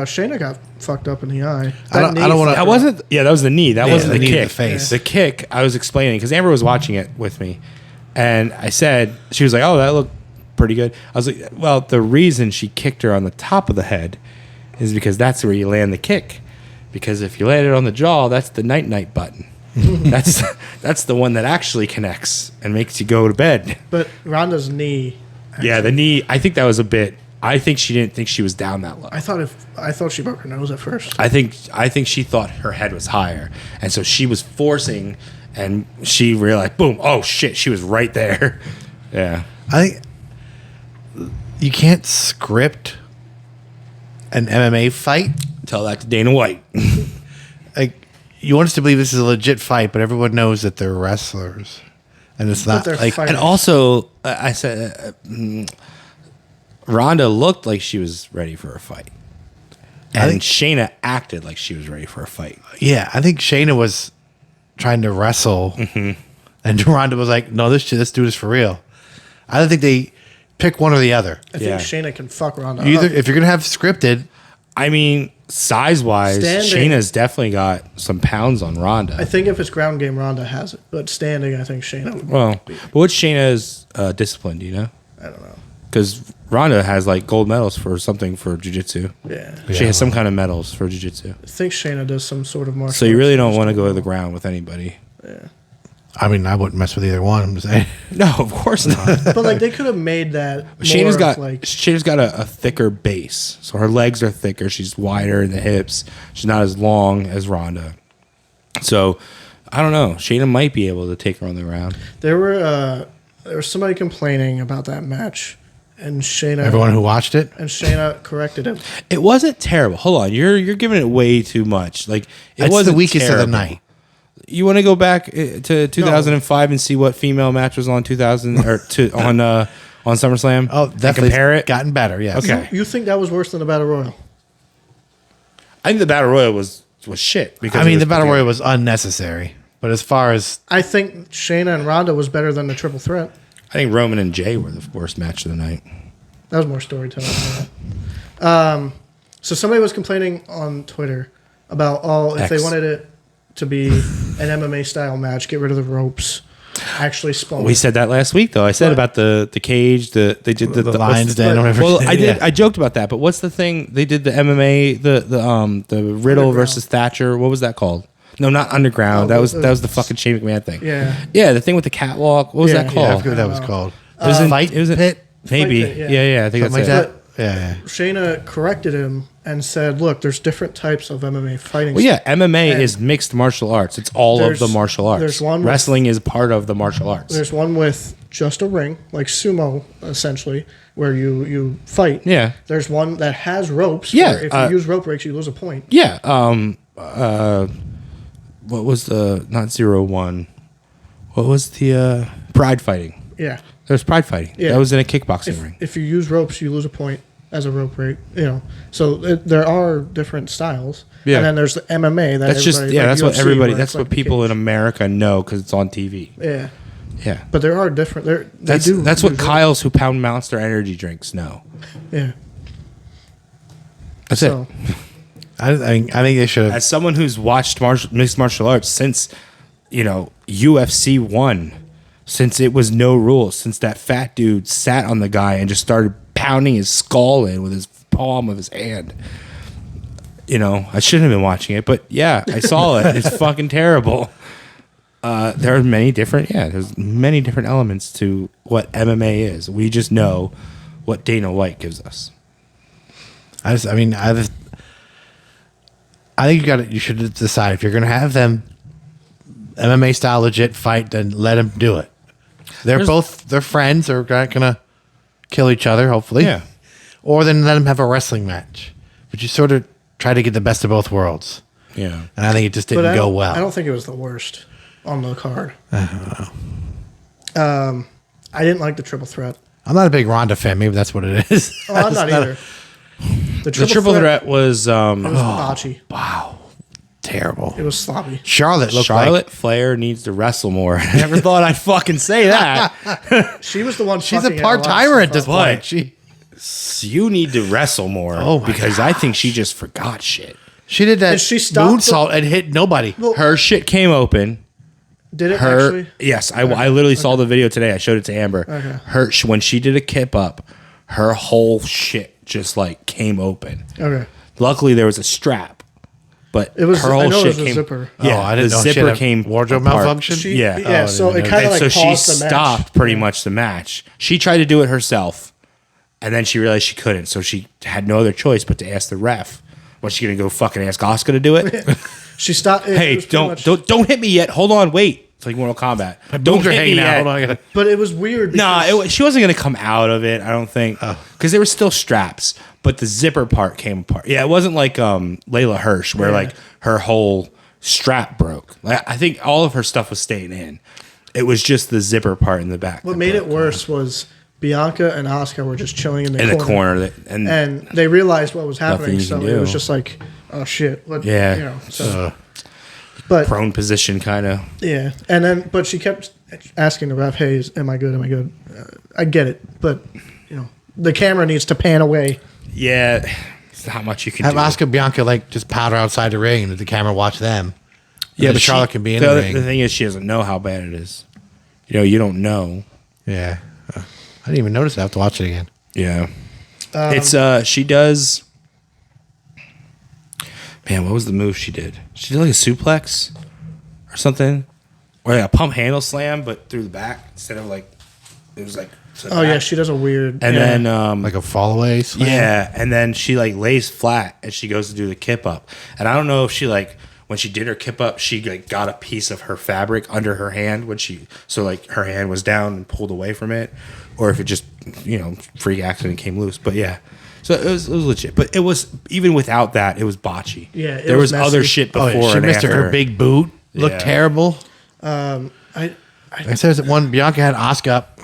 [SPEAKER 1] Shayna got fucked up in the eye.
[SPEAKER 3] I don't
[SPEAKER 1] knee
[SPEAKER 3] wanna-
[SPEAKER 1] fucked
[SPEAKER 2] That
[SPEAKER 1] her
[SPEAKER 2] wasn't. Yeah, that was the knee. That
[SPEAKER 3] Yeah,
[SPEAKER 2] wasn't
[SPEAKER 3] the
[SPEAKER 2] the
[SPEAKER 3] knee to
[SPEAKER 2] kick.
[SPEAKER 3] the face.
[SPEAKER 2] The kick. I was explaining because Amber was watching it with me, and I said she was like, "Oh, that looked pretty good." I was like, "Well, the reason she kicked her on the top of the head is because that's where you land the kick. Because if you land it on the jaw, that's the night button. that's the one that actually connects and makes you go to bed."
[SPEAKER 1] But Ronda's knee.
[SPEAKER 2] Yeah, the knee. I think that was a bit. I think she didn't think she was down that low.
[SPEAKER 1] I thought she broke her nose at first.
[SPEAKER 2] I think she thought her head was higher, and so she was forcing, and she realized, boom, oh shit, she was right there. Yeah,
[SPEAKER 3] I think you can't script an MMA fight.
[SPEAKER 2] tell that to Dana White.
[SPEAKER 3] Like you want us to believe this is a legit fight, but everyone knows that they're wrestlers, and it's not
[SPEAKER 1] they're
[SPEAKER 3] like
[SPEAKER 1] fighters.
[SPEAKER 2] And also, I said, Ronda looked like she was ready for a fight, and
[SPEAKER 3] think-
[SPEAKER 2] Shayna acted like she was ready for a fight.
[SPEAKER 3] yeah. I think Shayna was trying to wrestle, and Ronda was like, "No, let's do this for real." I don't think they pick one or the other.
[SPEAKER 1] I think
[SPEAKER 2] Yeah.
[SPEAKER 1] Shayna can fuck Ronda
[SPEAKER 3] Either
[SPEAKER 1] up.
[SPEAKER 3] if you're gonna have scripted,
[SPEAKER 2] I mean, size-wise,
[SPEAKER 1] Standing.
[SPEAKER 2] Shayna's definitely got some pounds on Ronda.
[SPEAKER 1] I think if it's ground game, Ronda has it. But standing, I think Shayna would.
[SPEAKER 2] Well, but what's Shayna's discipline? Do you know?
[SPEAKER 1] I don't know.
[SPEAKER 2] Because Ronda has like gold medals for something for jiu-jitsu.
[SPEAKER 1] Yeah.
[SPEAKER 2] She has some kind of medals for jiu-jitsu.
[SPEAKER 1] I think Shayna does some sort of martial.
[SPEAKER 2] So you really
[SPEAKER 1] arts.
[SPEAKER 2] don't want to go to the ground with anybody.
[SPEAKER 3] I mean, I wouldn't mess with either one. I'm just saying.
[SPEAKER 2] No, of course not.
[SPEAKER 1] But like they could have made that.
[SPEAKER 2] Shayna's
[SPEAKER 1] more
[SPEAKER 2] got
[SPEAKER 1] of, like
[SPEAKER 2] Shayna's got a thicker base, so her legs are thicker. She's wider in the hips. She's not as long as Ronda. So I don't know. Shayna might be able to take her on the ground.
[SPEAKER 1] there was somebody complaining about that match, and Shayna
[SPEAKER 3] Everyone who watched it,
[SPEAKER 1] and Shayna corrected him.
[SPEAKER 2] It wasn't terrible. Hold on, you're giving it way too much. Like it
[SPEAKER 3] it's
[SPEAKER 2] wasn't
[SPEAKER 3] the weakest
[SPEAKER 2] terrible.
[SPEAKER 3] of the night.
[SPEAKER 2] You want to go back to 2005 and see what female match was on 2000 or on SummerSlam?
[SPEAKER 3] Oh,
[SPEAKER 2] And
[SPEAKER 3] definitely
[SPEAKER 2] compare it.
[SPEAKER 3] gotten better. Yes.
[SPEAKER 2] Okay.
[SPEAKER 1] You think that was worse than the Battle Royal?
[SPEAKER 2] I think the Battle Royal was shit because
[SPEAKER 3] I
[SPEAKER 2] it
[SPEAKER 3] mean,
[SPEAKER 2] was
[SPEAKER 3] the battle
[SPEAKER 2] put
[SPEAKER 3] royal was unnecessary, but as far as
[SPEAKER 1] I think Shayna and Ronda was better than the Triple Threat.
[SPEAKER 2] I think Roman and Jay were the worst match of the night.
[SPEAKER 1] That was more storytelling. So somebody was complaining on Twitter about if they
[SPEAKER 2] X.
[SPEAKER 1] wanted it to be an MMA style match, get rid of the ropes, actually spawn.
[SPEAKER 2] We said that last week, though. I said
[SPEAKER 1] But-
[SPEAKER 2] about the cage, they did the
[SPEAKER 3] lion's den or whatever.
[SPEAKER 2] Well, I did.
[SPEAKER 3] Yeah.
[SPEAKER 2] I joked about that, but what's the thing? They did the MMA, the Riddle
[SPEAKER 1] Underground.
[SPEAKER 2] versus Thatcher. What was that called? No, not Underground.
[SPEAKER 1] Oh,
[SPEAKER 2] that was
[SPEAKER 1] the-
[SPEAKER 2] the fucking Shane McMahon thing.
[SPEAKER 1] Yeah.
[SPEAKER 2] Yeah, the thing with the catwalk. What was
[SPEAKER 1] Yeah,
[SPEAKER 2] that
[SPEAKER 1] yeah,
[SPEAKER 3] I
[SPEAKER 2] called?
[SPEAKER 3] forget what that was called.
[SPEAKER 2] It was in
[SPEAKER 3] Fight
[SPEAKER 2] it was in-
[SPEAKER 3] Pit,
[SPEAKER 2] maybe.
[SPEAKER 1] Fight Pit,
[SPEAKER 2] yeah. I think
[SPEAKER 3] something like
[SPEAKER 2] that's it.
[SPEAKER 3] that. Yeah.
[SPEAKER 1] Shayna corrected him and said, "Look, there's different types of MMA fighting."
[SPEAKER 2] Well, yeah, MMA
[SPEAKER 1] And
[SPEAKER 2] is mixed martial arts. It's all of the
[SPEAKER 1] there's-
[SPEAKER 2] martial arts.
[SPEAKER 1] there's one with-
[SPEAKER 2] Wrestling is part of the martial arts.
[SPEAKER 1] There's one with just a ring, like sumo, essentially, where you fight.
[SPEAKER 2] Yeah.
[SPEAKER 1] There's one that has ropes.
[SPEAKER 2] Yeah,
[SPEAKER 1] where if you use rope breaks, you lose a point.
[SPEAKER 2] Yeah. What was the not 0-1? What was the pride fighting?
[SPEAKER 1] Yeah.
[SPEAKER 2] There's pride fighting.
[SPEAKER 1] Yeah.
[SPEAKER 2] That was in a kickboxing ring.
[SPEAKER 1] If you use ropes, you lose a point as a rope break. So there are different styles.
[SPEAKER 2] Yeah.
[SPEAKER 1] And then there's the MMA.
[SPEAKER 2] That's just
[SPEAKER 1] everybody-
[SPEAKER 2] yeah.
[SPEAKER 1] like
[SPEAKER 2] That's what
[SPEAKER 1] UFC,
[SPEAKER 2] everybody.
[SPEAKER 1] where
[SPEAKER 2] That's
[SPEAKER 1] it's
[SPEAKER 2] what
[SPEAKER 1] like the
[SPEAKER 2] people in
[SPEAKER 1] cage.
[SPEAKER 2] America know because it's on TV.
[SPEAKER 1] Yeah.
[SPEAKER 2] Yeah.
[SPEAKER 1] But there are different.
[SPEAKER 2] That's what Kyle's who pound Monster Energy drinks know.
[SPEAKER 1] Yeah.
[SPEAKER 2] That's
[SPEAKER 1] So
[SPEAKER 2] it.
[SPEAKER 3] I think they should have.
[SPEAKER 2] As someone who's watched mixed martial arts since, UFC 1, since it was no rules, since that fat dude sat on the guy and just started pounding his skull in with his palm of his hand. I shouldn't have been watching it, but yeah, I saw it. It's fucking terrible. There are there's many different elements to what MMA is. We just know what Dana White gives us.
[SPEAKER 3] I think you should decide if you're going to have them MMA style legit fight, then let them do it. They're friends. They're not going to kill each other, hopefully.
[SPEAKER 2] Yeah.
[SPEAKER 3] Or then let them have a wrestling match. But you sort of try to get the best of both worlds.
[SPEAKER 2] Yeah.
[SPEAKER 3] And I think it just didn't go well.
[SPEAKER 1] I don't think it was the worst on the card.
[SPEAKER 3] I don't know.
[SPEAKER 1] I didn't like the triple threat.
[SPEAKER 3] I'm not a big Ronda fan. Maybe that's what it is.
[SPEAKER 1] Oh, I'm not either.
[SPEAKER 2] The triple threat was
[SPEAKER 1] It was botchy.
[SPEAKER 3] Wow. Terrible.
[SPEAKER 1] It was sloppy.
[SPEAKER 3] Charlotte
[SPEAKER 2] Flair needs to wrestle more. I never thought I'd fucking say that.
[SPEAKER 1] She was the one.
[SPEAKER 3] She's a
[SPEAKER 1] fucking
[SPEAKER 3] part-timer at this
[SPEAKER 2] But-
[SPEAKER 3] point.
[SPEAKER 2] You need to wrestle more.
[SPEAKER 3] Oh my
[SPEAKER 2] because I think she just forgot shit.
[SPEAKER 3] She did that
[SPEAKER 1] And she stopped
[SPEAKER 3] moonsault and hit nobody.
[SPEAKER 1] Well,
[SPEAKER 2] Her shit came open.
[SPEAKER 1] did it
[SPEAKER 2] Her
[SPEAKER 1] actually?
[SPEAKER 2] yes, I literally saw the video today. I showed it to Amber.
[SPEAKER 1] Okay.
[SPEAKER 2] When she did a kip up, her whole shit just like came open.
[SPEAKER 1] Okay.
[SPEAKER 2] Luckily, there was a strap, but
[SPEAKER 1] It was.
[SPEAKER 2] her whole
[SPEAKER 1] I know
[SPEAKER 2] shit
[SPEAKER 1] it was a
[SPEAKER 2] came.
[SPEAKER 1] zipper.
[SPEAKER 2] Yeah,
[SPEAKER 3] I didn't
[SPEAKER 2] the
[SPEAKER 3] know she
[SPEAKER 2] zipper
[SPEAKER 3] had a
[SPEAKER 2] came
[SPEAKER 3] wardrobe
[SPEAKER 2] apart.
[SPEAKER 3] malfunction.
[SPEAKER 1] Yeah.
[SPEAKER 2] Yeah.
[SPEAKER 1] So it
[SPEAKER 3] didn't
[SPEAKER 1] kind
[SPEAKER 3] know
[SPEAKER 1] of
[SPEAKER 2] So
[SPEAKER 1] like
[SPEAKER 2] she
[SPEAKER 1] paused the match.
[SPEAKER 2] stopped pretty much the match. She tried to do it herself, and then she realized she couldn't. So she had no other choice but to ask the ref. Was she gonna go fucking ask Oscar to do it?
[SPEAKER 1] She stopped.
[SPEAKER 2] Hey, don't hit me yet. Hold on, wait. It's like Mortal Kombat.
[SPEAKER 3] My
[SPEAKER 2] Don't
[SPEAKER 3] boobs are
[SPEAKER 2] hit me
[SPEAKER 3] hanging out.
[SPEAKER 2] yet.
[SPEAKER 3] Hold on, I gotta.
[SPEAKER 1] But it was weird.
[SPEAKER 2] No,
[SPEAKER 1] because
[SPEAKER 2] she wasn't going to come out of it, I don't think. Because there were still straps, but the zipper part came apart. Yeah, it wasn't like Layla Hirsch, where like her whole strap broke. Like, I think all of her stuff was staying in. It was just the zipper part in the back.
[SPEAKER 1] what made it worse was Bianca and Asuka were just chilling in the corner. And they realized what was happening,
[SPEAKER 2] you
[SPEAKER 1] so
[SPEAKER 2] can
[SPEAKER 1] it
[SPEAKER 2] do.
[SPEAKER 1] was just like, oh shit.
[SPEAKER 2] Yeah.
[SPEAKER 1] You know, so. But
[SPEAKER 2] prone position, kind of.
[SPEAKER 1] yeah, and then but she kept asking the ref, "Hey, am I good? Am I good?" I get it, but you know, the camera needs to pan away.
[SPEAKER 2] Yeah, it's not much you can
[SPEAKER 3] Have
[SPEAKER 2] do.
[SPEAKER 3] Oscar Bianca like just powder outside the ring and let the camera watch them.
[SPEAKER 2] Yeah, but
[SPEAKER 3] Charlotte can be in the ring.
[SPEAKER 2] The thing is, she doesn't know how bad it is. You know, you don't know.
[SPEAKER 3] Yeah. I didn't even notice it. I have to watch it again.
[SPEAKER 2] Yeah. It's she does. Man, what was the move she did? She did like a suplex or something, or like a pump handle slam, but through the back instead of like it was like. to the
[SPEAKER 1] Oh yeah,
[SPEAKER 2] back.
[SPEAKER 1] she does a weird.
[SPEAKER 2] And
[SPEAKER 1] yeah.
[SPEAKER 2] then
[SPEAKER 3] Like a fall away slam.
[SPEAKER 2] yeah, and then she like lays flat and she goes to do the kip up, and I don't know if she like when she did her kip up, she like got a piece of her fabric under her hand when she so like her hand was down and pulled away from it, or if it just freak accident came loose. But yeah. So it was legit, but it was even without that, it was botchy.
[SPEAKER 1] Yeah, it
[SPEAKER 2] there was
[SPEAKER 1] was messy.
[SPEAKER 2] other shit before
[SPEAKER 3] Oh, she
[SPEAKER 2] and
[SPEAKER 3] missed
[SPEAKER 2] after.
[SPEAKER 3] her big boot. Looked
[SPEAKER 2] Yeah.
[SPEAKER 3] terrible.
[SPEAKER 1] I
[SPEAKER 3] I said that one Bianca had Oscar up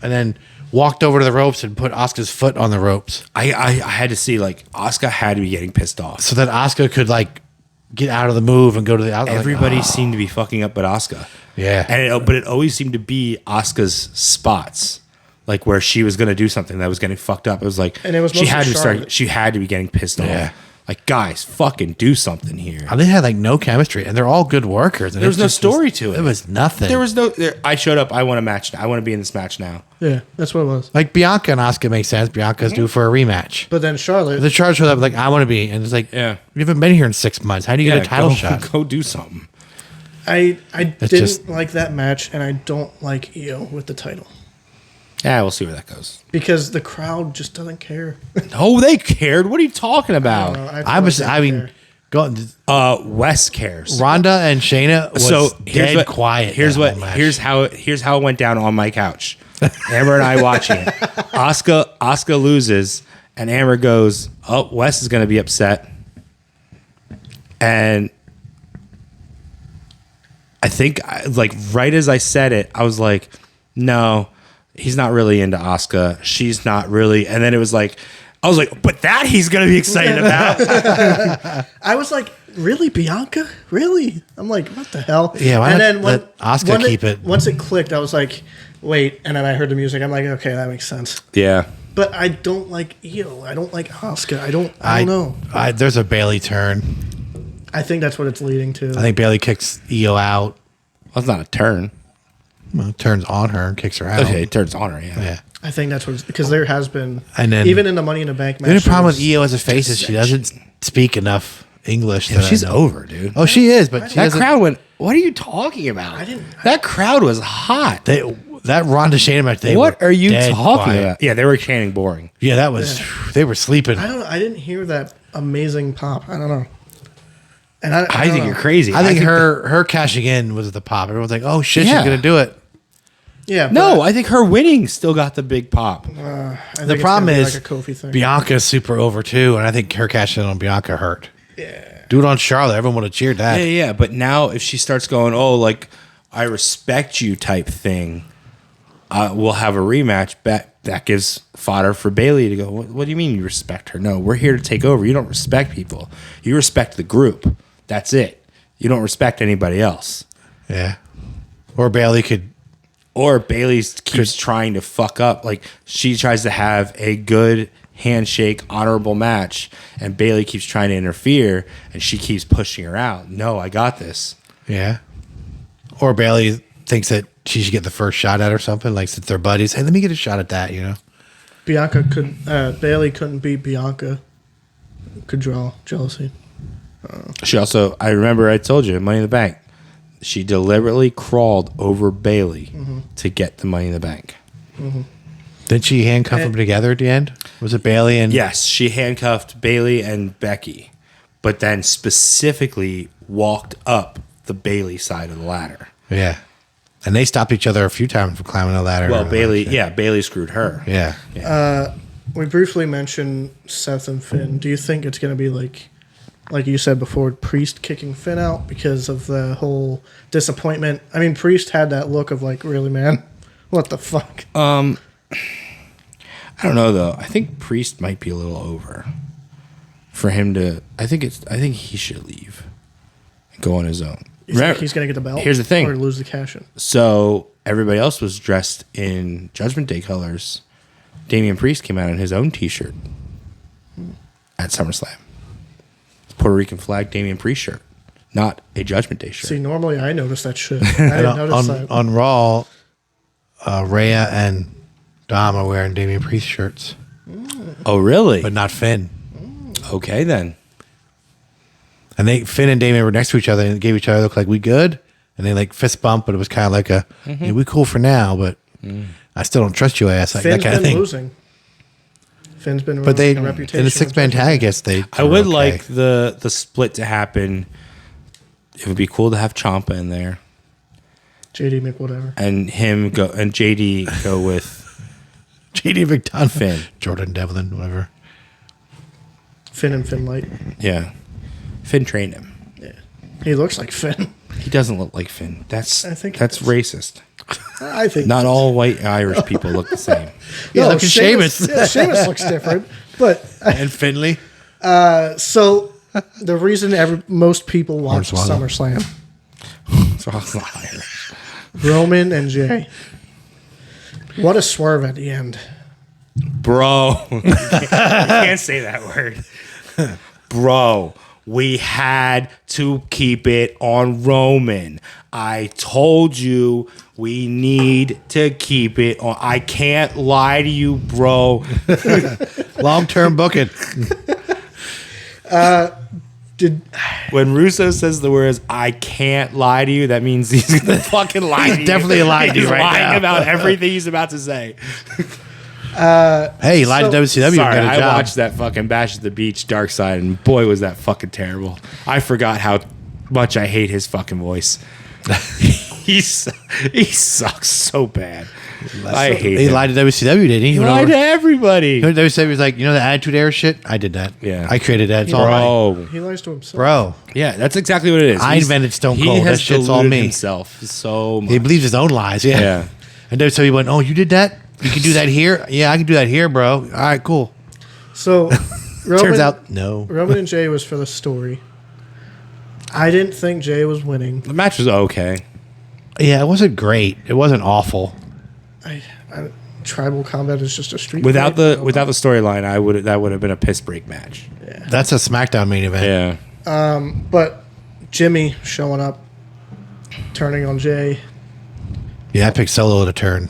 [SPEAKER 3] and then walked over to the ropes and put Oscar's foot on the ropes
[SPEAKER 2] I had to see like Asuka had to be getting pissed off.
[SPEAKER 3] so that Oscar could like get out of the move and go to the outside.
[SPEAKER 2] Everybody seemed to be fucking up but Asuka.
[SPEAKER 3] Yeah.
[SPEAKER 2] And but it always seemed to be Asuka's spots. Like where she was gonna do something that was getting fucked up. It was like
[SPEAKER 1] And it was
[SPEAKER 2] she had
[SPEAKER 1] mostly
[SPEAKER 2] to start
[SPEAKER 1] Charlotte.
[SPEAKER 2] she had to be getting pissed off.
[SPEAKER 3] Yeah.
[SPEAKER 2] Like guys, fucking do something here.
[SPEAKER 3] They had like no chemistry, and they're all good workers. And
[SPEAKER 2] There was
[SPEAKER 3] it
[SPEAKER 2] no
[SPEAKER 3] just
[SPEAKER 2] story to it.
[SPEAKER 3] There was nothing.
[SPEAKER 2] There was no I showed up, I want a match. I want to be in this match now.
[SPEAKER 1] yeah, that's what it was.
[SPEAKER 3] like Bianca and Oscar make sense. Bianca's due for a rematch.
[SPEAKER 1] But then Charlotte,
[SPEAKER 3] The charge showed up like I want to be, and it's like
[SPEAKER 2] Yeah.
[SPEAKER 3] you haven't been here in 6 months. How do you get a title
[SPEAKER 2] go,
[SPEAKER 3] shot?
[SPEAKER 2] Go do something.
[SPEAKER 1] I didn't
[SPEAKER 3] just-
[SPEAKER 1] like that match, and I don't like Io with the title
[SPEAKER 2] Yeah, we'll see where that goes.
[SPEAKER 1] because the crowd just doesn't care.
[SPEAKER 2] Oh, they cared. What are you talking about? Wes cares.
[SPEAKER 3] Ronda and Shayna was
[SPEAKER 2] So
[SPEAKER 3] dead quiet.
[SPEAKER 2] Here's
[SPEAKER 3] that whole
[SPEAKER 2] what.
[SPEAKER 3] match.
[SPEAKER 2] Here's how it went down on my couch. Amber and I watching it. Asuka loses, and Amber goes, "Oh, Wes is going to be upset." And I think, like right as I said it, I was like, "No, he's not really into Asuka. She's not really." And then it was like, I was like, "But that he's going to be excited about."
[SPEAKER 1] I was like, really, Bianca? Really? I'm like, what the hell?
[SPEAKER 3] Yeah, why
[SPEAKER 1] and
[SPEAKER 3] not
[SPEAKER 1] then
[SPEAKER 3] let Asuka keep it?
[SPEAKER 1] Once it clicked, I was like, wait. And then I heard the music. I'm like, okay, that makes sense.
[SPEAKER 2] Yeah.
[SPEAKER 1] But I don't like Io. I don't like Asuka. I don't know.
[SPEAKER 3] There's a Bailey turn.
[SPEAKER 1] I think that's what it's leading to.
[SPEAKER 3] I think Bailey kicks Io out.
[SPEAKER 2] That's not a turn.
[SPEAKER 3] Well, turns on her and kicks her out.
[SPEAKER 2] Okay, it turns on her. Yeah.
[SPEAKER 3] Yeah.
[SPEAKER 1] I think that's what it's because there has been,
[SPEAKER 3] And then-
[SPEAKER 1] even in the Money in the Bank match.
[SPEAKER 3] The only problem with
[SPEAKER 1] there
[SPEAKER 3] Io as a face is she doesn't speak enough English.
[SPEAKER 2] Yeah,
[SPEAKER 3] that I
[SPEAKER 2] she's
[SPEAKER 3] know.
[SPEAKER 2] over, dude.
[SPEAKER 3] Oh, she is, but she
[SPEAKER 2] That
[SPEAKER 3] doesn't.
[SPEAKER 2] crowd went. What are you talking about?
[SPEAKER 1] I didn't-
[SPEAKER 2] That crowd was hot.
[SPEAKER 3] That Ronda Shayna match.
[SPEAKER 2] What are you talking
[SPEAKER 3] quiet.
[SPEAKER 2] about? Yeah, they were chanting boring.
[SPEAKER 3] Yeah, that was. They were sleeping.
[SPEAKER 1] I don't know. I didn't hear that amazing pop. I don't know. And
[SPEAKER 2] I
[SPEAKER 1] don't
[SPEAKER 2] think
[SPEAKER 1] know.
[SPEAKER 2] you're crazy.
[SPEAKER 3] I think her cashing in was the pop. Everyone's like, "Oh shit,
[SPEAKER 2] Yeah.
[SPEAKER 3] she's gonna do it."
[SPEAKER 1] Yeah.
[SPEAKER 2] No, I think her winning still got the big pop.
[SPEAKER 1] I think
[SPEAKER 3] The
[SPEAKER 1] it's
[SPEAKER 3] problem
[SPEAKER 1] gonna be
[SPEAKER 3] is
[SPEAKER 1] like a Kofi thing.
[SPEAKER 3] Bianca's super over too, and I think her cashing in on Bianca hurt.
[SPEAKER 1] Yeah.
[SPEAKER 3] Do it on Charlotte. Everyone would have cheered that.
[SPEAKER 2] Yeah. But now if she starts going, oh, like I respect you type thing, we'll have a rematch. That gives fodder for Bailey to go. What do you mean you respect her? No, we're here to take over. You don't respect people. You respect the group. That's it. You don't respect anybody else.
[SPEAKER 3] Yeah. Or Bailey could.
[SPEAKER 2] Or Bailey keeps trying to fuck up. Like she tries to have a good handshake, honorable match, and Bailey keeps trying to interfere, and she keeps pushing her out. No, I got this.
[SPEAKER 3] Yeah. Or Bailey thinks that she should get the first shot at or something. Like since they're buddies, hey, let me get a shot at that. You know.
[SPEAKER 1] Bailey couldn't beat Bianca. Could draw jealousy.
[SPEAKER 2] She also, I remember I told you, Money in the Bank. She deliberately crawled over Bailey to get the Money in the Bank.
[SPEAKER 3] Didn't she handcuff them together at the end? Was it Bailey and?
[SPEAKER 2] Yes, she handcuffed Bailey and Becky, but then specifically walked up the Bailey side of the ladder.
[SPEAKER 3] Yeah. And they stopped each other a few times from climbing the ladder.
[SPEAKER 2] Well, Bailey screwed her.
[SPEAKER 3] Yeah.
[SPEAKER 1] We briefly mentioned Seth and Finn. Do you think it's going to be like you said before, Priest kicking Finn out because of the whole disappointment? I mean, Priest had that look of like, really, man? What the fuck?
[SPEAKER 2] I don't know though. I think Priest might be a little over for him to. I think he should leave and go on his own.
[SPEAKER 1] You think he's going to get the belt?
[SPEAKER 2] Here's the thing.
[SPEAKER 1] Or lose the cash in?
[SPEAKER 2] So everybody else was dressed in Judgment Day colors. Damian Priest came out in his own T-shirt at SummerSlam. Puerto Rican flag Damian Priest shirt, not a Judgment Day shirt.
[SPEAKER 1] See, normally I notice that shit. I didn't notice that.
[SPEAKER 3] On Raw, Rhea and Dom are wearing Damian Priest shirts,
[SPEAKER 2] Oh, really?
[SPEAKER 3] but not Finn.
[SPEAKER 2] Okay, then.
[SPEAKER 3] And Finn and Damian were next to each other and gave each other a look like, we good? And they like fist bump, but it was kind of like a, yeah, we cool for now, but I still don't trust you, ass. Like
[SPEAKER 1] Finn's
[SPEAKER 3] that kind
[SPEAKER 1] been
[SPEAKER 3] of thing.
[SPEAKER 1] losing. Finn's been
[SPEAKER 3] But they,
[SPEAKER 1] losing a reputation.
[SPEAKER 3] in the 6-man tag, I guess they.
[SPEAKER 2] I would like the split to happen. It would be cool to have Ciampa in there
[SPEAKER 1] JD McWhatever.
[SPEAKER 2] and him go and JD go with
[SPEAKER 3] JD McDonough,
[SPEAKER 2] Finn.
[SPEAKER 3] Jordan Devlin, whatever.
[SPEAKER 1] Finn and Finn Light.
[SPEAKER 2] Yeah. Finn trained him.
[SPEAKER 1] Yeah. He looks like Finn.
[SPEAKER 2] He doesn't look like Finn. That's
[SPEAKER 1] I think he
[SPEAKER 2] that's
[SPEAKER 1] does.
[SPEAKER 2] racist.
[SPEAKER 1] I think.
[SPEAKER 2] Not all white Irish people look the same.
[SPEAKER 3] Yeah, look at Sheamus.
[SPEAKER 1] Yeah, Sheamus looks different. But
[SPEAKER 3] And Finley.
[SPEAKER 1] so the reason most people watch
[SPEAKER 3] Hornswoggle.
[SPEAKER 1] SummerSlam,
[SPEAKER 2] So I was not Irish.
[SPEAKER 1] Roman and Jay. What a swerve at the end.
[SPEAKER 2] Bro. You can't say that word. Bro, we had to keep it on Roman. I told you we need to keep it on. I can't lie to you, bro.
[SPEAKER 3] Long-term booking.
[SPEAKER 2] When Russo says the words, I can't lie to you, that means he's going to fucking lie to you.
[SPEAKER 3] definitely lying to you
[SPEAKER 2] He's
[SPEAKER 3] right
[SPEAKER 2] lying
[SPEAKER 3] now.
[SPEAKER 2] about everything he's about to say.
[SPEAKER 3] Hey, he lied to WCW.
[SPEAKER 2] Sorry,
[SPEAKER 3] and got a
[SPEAKER 2] I
[SPEAKER 3] job.
[SPEAKER 2] watched that fucking Bash at the Beach Dark Side, and boy, was that fucking terrible. I forgot how much I hate his fucking voice. he sucks so bad. I hate
[SPEAKER 3] He
[SPEAKER 2] him.
[SPEAKER 3] lied to WCW, didn't he?
[SPEAKER 2] He lied to everybody.
[SPEAKER 3] WCW was like, you know the Attitude Era shit? I did that.
[SPEAKER 2] Yeah.
[SPEAKER 3] I created that. It's all mine.
[SPEAKER 2] Bro.
[SPEAKER 1] He lies to himself.
[SPEAKER 3] Bro.
[SPEAKER 2] Yeah, that's exactly what it is.
[SPEAKER 3] I invented Stone Cold.
[SPEAKER 2] He
[SPEAKER 3] That
[SPEAKER 2] has
[SPEAKER 3] shit's all
[SPEAKER 2] deluded
[SPEAKER 3] me.
[SPEAKER 2] himself so much.
[SPEAKER 3] He believes his own lies. Yeah.
[SPEAKER 2] Yeah.
[SPEAKER 3] And WCW went, oh, you did that? You can do that here? Yeah, I can do that here, bro. All right, cool.
[SPEAKER 1] So
[SPEAKER 3] Turns out, no.
[SPEAKER 1] Roman and Jay was for the story. I didn't think Jay was winning.
[SPEAKER 2] The match was okay.
[SPEAKER 3] Yeah, it wasn't great. It wasn't awful.
[SPEAKER 1] Tribal combat is just a street
[SPEAKER 2] Without
[SPEAKER 1] fight.
[SPEAKER 2] the storyline, that would have been a piss break match.
[SPEAKER 3] That's a SmackDown main event.
[SPEAKER 2] Yeah.
[SPEAKER 1] But Jimmy showing up, turning on Jay.
[SPEAKER 3] Yeah, I picked Solo to turn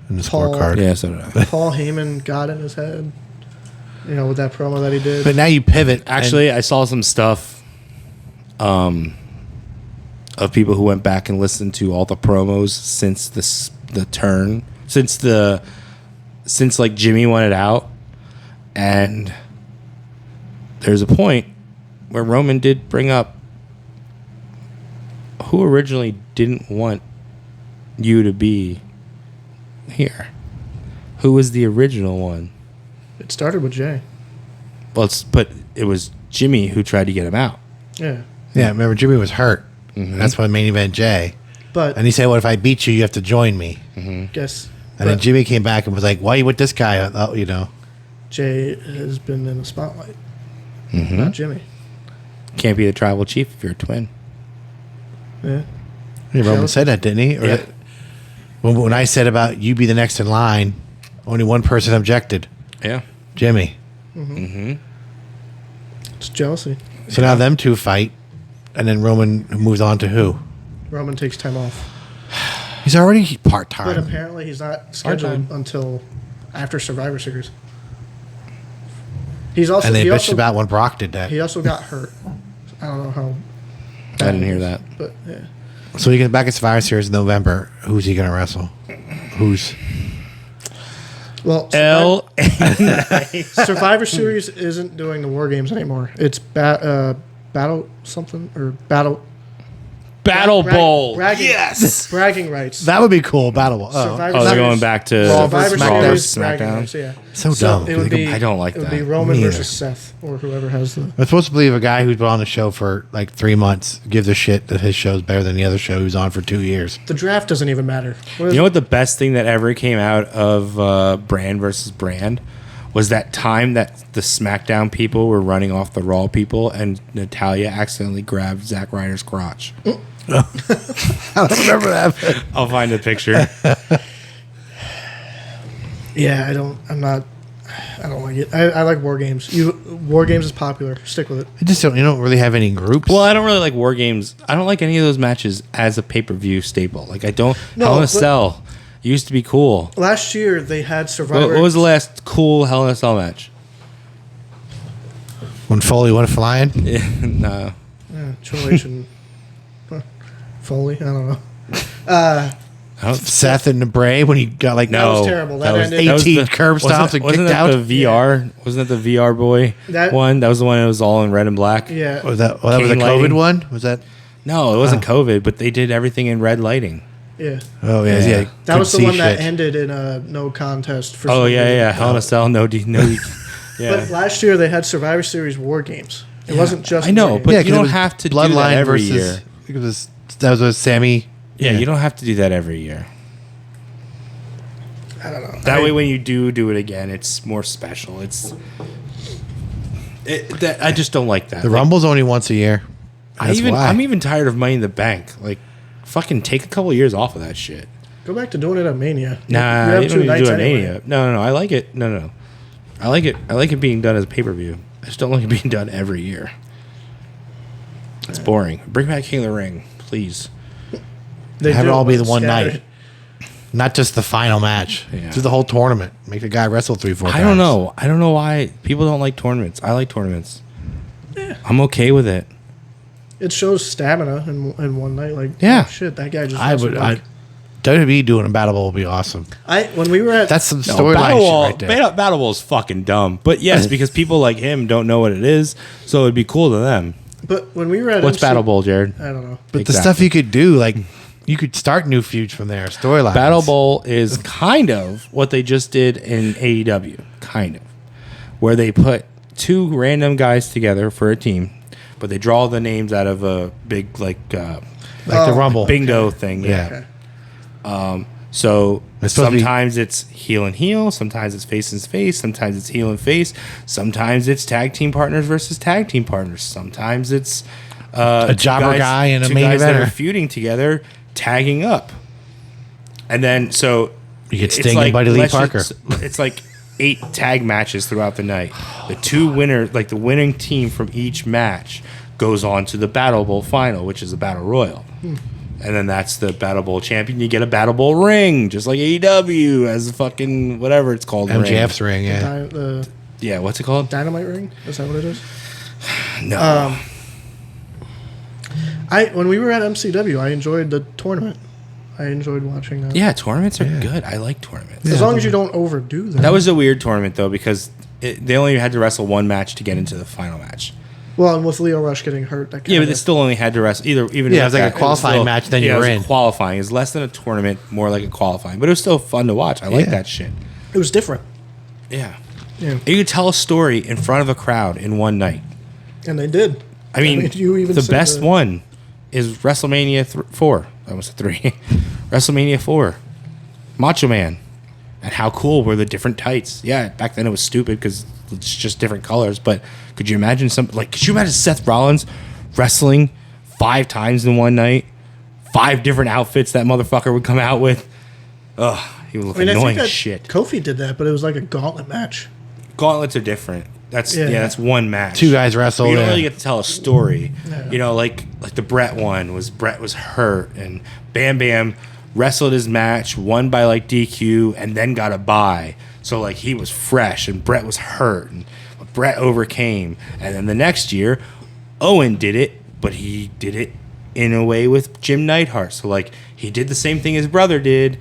[SPEAKER 3] in the
[SPEAKER 1] Paul.
[SPEAKER 3] scorecard.
[SPEAKER 2] Yeah, so did I.
[SPEAKER 1] Paul Heyman got in his head. You know, with that promo that he did.
[SPEAKER 3] But now you pivot.
[SPEAKER 2] Actually, I saw some stuff of people who went back and listened to all the promos since the the turn since like Jimmy wanted out, and there's a point where Roman did bring up who originally didn't want you to be here. Who was the original one?
[SPEAKER 1] It started with Jay.
[SPEAKER 2] But it was Jimmy who tried to get him out.
[SPEAKER 1] Yeah.
[SPEAKER 3] Yeah, remember Jimmy was hurt. That's why main event Jay.
[SPEAKER 1] But
[SPEAKER 3] And he said, "What if I beat you? You have to join me."
[SPEAKER 1] guess.
[SPEAKER 3] And then Jimmy came back and was like, "Why are you with this guy?" Oh, you know.
[SPEAKER 1] Jay has been in the spotlight. Not Jimmy.
[SPEAKER 2] Can't be the tribal chief if you're a twin.
[SPEAKER 1] Yeah.
[SPEAKER 3] Yeah, Roman said that, didn't he? Or
[SPEAKER 2] Yeah.
[SPEAKER 3] when I said about you be the next in line, only one person objected.
[SPEAKER 2] Yeah.
[SPEAKER 3] Jimmy.
[SPEAKER 1] It's jealousy.
[SPEAKER 3] So now them two fight, and then Roman moves on to who?
[SPEAKER 1] Roman takes time off.
[SPEAKER 3] He's already part
[SPEAKER 1] But
[SPEAKER 3] time.
[SPEAKER 1] apparently he's not scheduled until after Survivor Series. He's also
[SPEAKER 3] And they
[SPEAKER 1] he
[SPEAKER 3] bitched
[SPEAKER 1] also,
[SPEAKER 3] about when Brock did that.
[SPEAKER 1] he also got hurt. I don't know how.
[SPEAKER 2] I didn't hear that.
[SPEAKER 1] But yeah.
[SPEAKER 3] So he gets back at Survivor Series in November. Who's he going to wrestle? Who's?
[SPEAKER 1] Well,
[SPEAKER 2] L.
[SPEAKER 1] Survivor Series isn't doing the War Games anymore. It's Battle something or Battle
[SPEAKER 2] Battle Bowl.
[SPEAKER 1] bragging rights.
[SPEAKER 3] That would be cool. Battle. Oh,
[SPEAKER 1] Survivor
[SPEAKER 2] Oh, they're
[SPEAKER 1] Series-
[SPEAKER 2] going back to
[SPEAKER 1] Survivor
[SPEAKER 3] SmackDown.
[SPEAKER 1] Series bragging
[SPEAKER 2] SmackDown.
[SPEAKER 1] rights. Yeah.
[SPEAKER 3] so dumb.
[SPEAKER 1] It would be.
[SPEAKER 2] I don't like
[SPEAKER 1] It would be
[SPEAKER 2] that.
[SPEAKER 1] Roman
[SPEAKER 3] Me
[SPEAKER 1] versus
[SPEAKER 3] either.
[SPEAKER 1] Seth or whoever has the.
[SPEAKER 3] I'm supposed to believe a guy who's been on the show for like 3 months gives a shit that his show's better than the other show who's on for 2 years.
[SPEAKER 1] The draft doesn't even matter.
[SPEAKER 2] You know what the best thing that ever came out of Brand versus Brand was that time that the SmackDown people were running off the Raw people and Natalia accidentally grabbed Zack Ryder's crotch.
[SPEAKER 3] I don't remember that.
[SPEAKER 2] I'll find a picture.
[SPEAKER 1] Yeah, I don't like it. I like War Games. War Games is popular. Stick with it.
[SPEAKER 3] I just don't. You don't really have any groups.
[SPEAKER 2] Well, I don't really like War Games. I don't like any of those matches as a pay-per-view staple. Like I don't.
[SPEAKER 1] No,
[SPEAKER 2] Hell in a
[SPEAKER 1] but-
[SPEAKER 2] Cell used to be cool.
[SPEAKER 1] Last year they had Survivor.
[SPEAKER 2] What was the last cool Hell in a Cell match?
[SPEAKER 3] When Foley went flying.
[SPEAKER 2] No.
[SPEAKER 1] Triple H and Foley? I don't know.
[SPEAKER 2] I don't-
[SPEAKER 3] Seth and Bray when he got like
[SPEAKER 2] No,
[SPEAKER 1] was terrible. That
[SPEAKER 2] was
[SPEAKER 1] ended-
[SPEAKER 3] 18 curb stomps and
[SPEAKER 2] wasn't
[SPEAKER 3] kicked
[SPEAKER 2] that
[SPEAKER 3] out.
[SPEAKER 2] the VR? Wasn't that the VR boy
[SPEAKER 1] That-
[SPEAKER 2] one? That was the one that was all in red and black.
[SPEAKER 1] Yeah.
[SPEAKER 3] Was that? Well, that was a
[SPEAKER 2] Cane
[SPEAKER 3] COVID
[SPEAKER 2] lighting.
[SPEAKER 3] one. Was that?
[SPEAKER 2] No, it wasn't COVID, but they did everything in red lighting.
[SPEAKER 1] Yeah.
[SPEAKER 3] Oh yeah,
[SPEAKER 2] Yeah.
[SPEAKER 3] yeah.
[SPEAKER 1] That
[SPEAKER 3] couldn't
[SPEAKER 1] was the
[SPEAKER 3] see
[SPEAKER 1] one that
[SPEAKER 3] shit.
[SPEAKER 1] ended in a no contest for
[SPEAKER 2] Oh
[SPEAKER 1] some
[SPEAKER 2] yeah,
[SPEAKER 1] reason.
[SPEAKER 2] yeah. Hell in a Cell, no, no.
[SPEAKER 1] But
[SPEAKER 2] Yeah,
[SPEAKER 1] last year they had Survivor Series War Games. It wasn't just
[SPEAKER 2] I know,
[SPEAKER 1] War Games.
[SPEAKER 2] but
[SPEAKER 3] Yeah,
[SPEAKER 2] you
[SPEAKER 3] 'cause it
[SPEAKER 2] don't
[SPEAKER 3] was
[SPEAKER 2] have to do that
[SPEAKER 3] Bloodline
[SPEAKER 2] every
[SPEAKER 3] versus.
[SPEAKER 2] year.
[SPEAKER 3] I think it was that was with Sammy.
[SPEAKER 2] Yeah, you don't have to do that every year.
[SPEAKER 1] I don't know.
[SPEAKER 2] That way, when you do it again, it's more special. I just don't like that.
[SPEAKER 3] The
[SPEAKER 2] Like,
[SPEAKER 3] Rumble's only once a year. That's why.
[SPEAKER 2] I'm even tired of Money in the Bank. Like, fucking take a couple years off of that shit.
[SPEAKER 1] Go back to doing it at Mania.
[SPEAKER 2] Nah,
[SPEAKER 1] you have
[SPEAKER 2] you
[SPEAKER 1] two
[SPEAKER 2] don't need to
[SPEAKER 1] nights
[SPEAKER 2] do it
[SPEAKER 1] anyway.
[SPEAKER 2] Mania. No. I like it. No. I like it. I like it being done as a pay per view. I just don't like it being done every year. It's boring. Bring back King of the Ring, please.
[SPEAKER 1] They
[SPEAKER 3] Have it
[SPEAKER 1] do,
[SPEAKER 3] all be
[SPEAKER 1] but
[SPEAKER 3] the one
[SPEAKER 1] scattered.
[SPEAKER 3] night. Not just the final match.
[SPEAKER 2] Yeah.
[SPEAKER 3] Do the whole tournament. Make the guy wrestle 3-4 times.
[SPEAKER 2] I don't know. I don't know why people don't like tournaments. I like tournaments.
[SPEAKER 1] Yeah.
[SPEAKER 2] I'm okay with it.
[SPEAKER 1] It shows stamina in one night. Like,
[SPEAKER 3] Yeah.
[SPEAKER 1] oh, shit, that guy just.
[SPEAKER 3] I
[SPEAKER 1] wrestled
[SPEAKER 3] would.
[SPEAKER 1] like-
[SPEAKER 3] WWE doing a battle bowl would be awesome.
[SPEAKER 1] when we were at
[SPEAKER 3] That's some
[SPEAKER 2] No,
[SPEAKER 3] storyline
[SPEAKER 2] Battle
[SPEAKER 3] shit
[SPEAKER 2] Wall,
[SPEAKER 3] right there.
[SPEAKER 2] Battle Wall is fucking dumb. But yes, because people like him don't know what it is, so it'd be cool to them.
[SPEAKER 1] but when we were at
[SPEAKER 2] What's
[SPEAKER 1] MC
[SPEAKER 2] Battle Bowl, Jared?
[SPEAKER 1] I don't know.
[SPEAKER 3] But the
[SPEAKER 2] Exactly.
[SPEAKER 3] stuff you could do, like you could start new feuds from there. Storyline.
[SPEAKER 2] Battle Bowl is kind of what they just did in AEW, kind of, where they put two random guys together for a team, but they draw the names out of a big like
[SPEAKER 3] like the Rumble.
[SPEAKER 2] bingo thing. Yeah.
[SPEAKER 3] Yeah.
[SPEAKER 2] So
[SPEAKER 3] It's supposed to be-
[SPEAKER 2] sometimes it's heel and heel, sometimes it's face and face, sometimes it's heel and face, sometimes it's tag team partners versus tag team partners, sometimes it's
[SPEAKER 3] A
[SPEAKER 2] two
[SPEAKER 3] jobber guy and a
[SPEAKER 2] two
[SPEAKER 3] main
[SPEAKER 2] guys that are
[SPEAKER 3] eventer.
[SPEAKER 2] feuding together, tagging up, and then so
[SPEAKER 3] You get
[SPEAKER 2] it's
[SPEAKER 3] Sting and Buddy Lee
[SPEAKER 2] let's
[SPEAKER 3] Parker.
[SPEAKER 2] it's like 8 tag matches throughout the night. The two winners, like the winning team from each match, goes on to the Battle Bowl final, which is a battle royal. And then that's the Battle Bowl champion. You get a Battle Bowl ring, just like AEW as a fucking whatever it's called.
[SPEAKER 3] MJF's ring. Yeah.
[SPEAKER 1] The
[SPEAKER 2] Yeah, what's it called?
[SPEAKER 1] Dynamite ring. Is that what it is?
[SPEAKER 2] No.
[SPEAKER 1] When we were at MCW, I enjoyed the tournament. I enjoyed watching that.
[SPEAKER 2] Yeah, tournaments are good. I like tournaments.
[SPEAKER 1] As long as you don't overdo them.
[SPEAKER 2] That was a weird tournament, though, because they only had to wrestle one match to get into the final match.
[SPEAKER 1] Well, and with Leo Rush getting hurt, that
[SPEAKER 2] Yeah, but they still only had to wrestle even.
[SPEAKER 3] Yeah, it was like a qualifying match, then you were
[SPEAKER 2] it
[SPEAKER 3] in.
[SPEAKER 2] was qualifying. It's less than a tournament, more like a qualifying. But it was still fun to watch. I like
[SPEAKER 3] Yeah.
[SPEAKER 2] that shit.
[SPEAKER 1] it was different.
[SPEAKER 2] Yeah.
[SPEAKER 1] Yeah,
[SPEAKER 2] You could tell a story in front of a crowd in one night.
[SPEAKER 1] and they did.
[SPEAKER 2] I mean,
[SPEAKER 1] you even
[SPEAKER 2] the
[SPEAKER 1] said
[SPEAKER 2] best one is WrestleMania 4. I almost said 3. WrestleMania 4. Macho Man. And how cool were the different tights? Yeah, back then it was stupid because it's just different colors. But could you imagine could you imagine Seth Rollins wrestling 5 times in one night? 5 different outfits that motherfucker would come out with. Ugh, he would look annoying as shit.
[SPEAKER 1] Kofi did that, but it was like a gauntlet match.
[SPEAKER 2] Gauntlets are different. That's
[SPEAKER 1] Yeah.
[SPEAKER 2] that's one match.
[SPEAKER 3] 2 guys wrestle.
[SPEAKER 2] You don't
[SPEAKER 3] Yeah.
[SPEAKER 2] really get to tell a story.
[SPEAKER 1] Yeah.
[SPEAKER 2] You know, like the Brett one was Brett was hurt and Bam Bam wrestled his match, won by like DQ, and then got a bye. So like he was fresh and Brett was hurt and Brett overcame. And then the next year, Owen did it, but he did it in a way with Jim Neidhart. So like he did the same thing his brother did,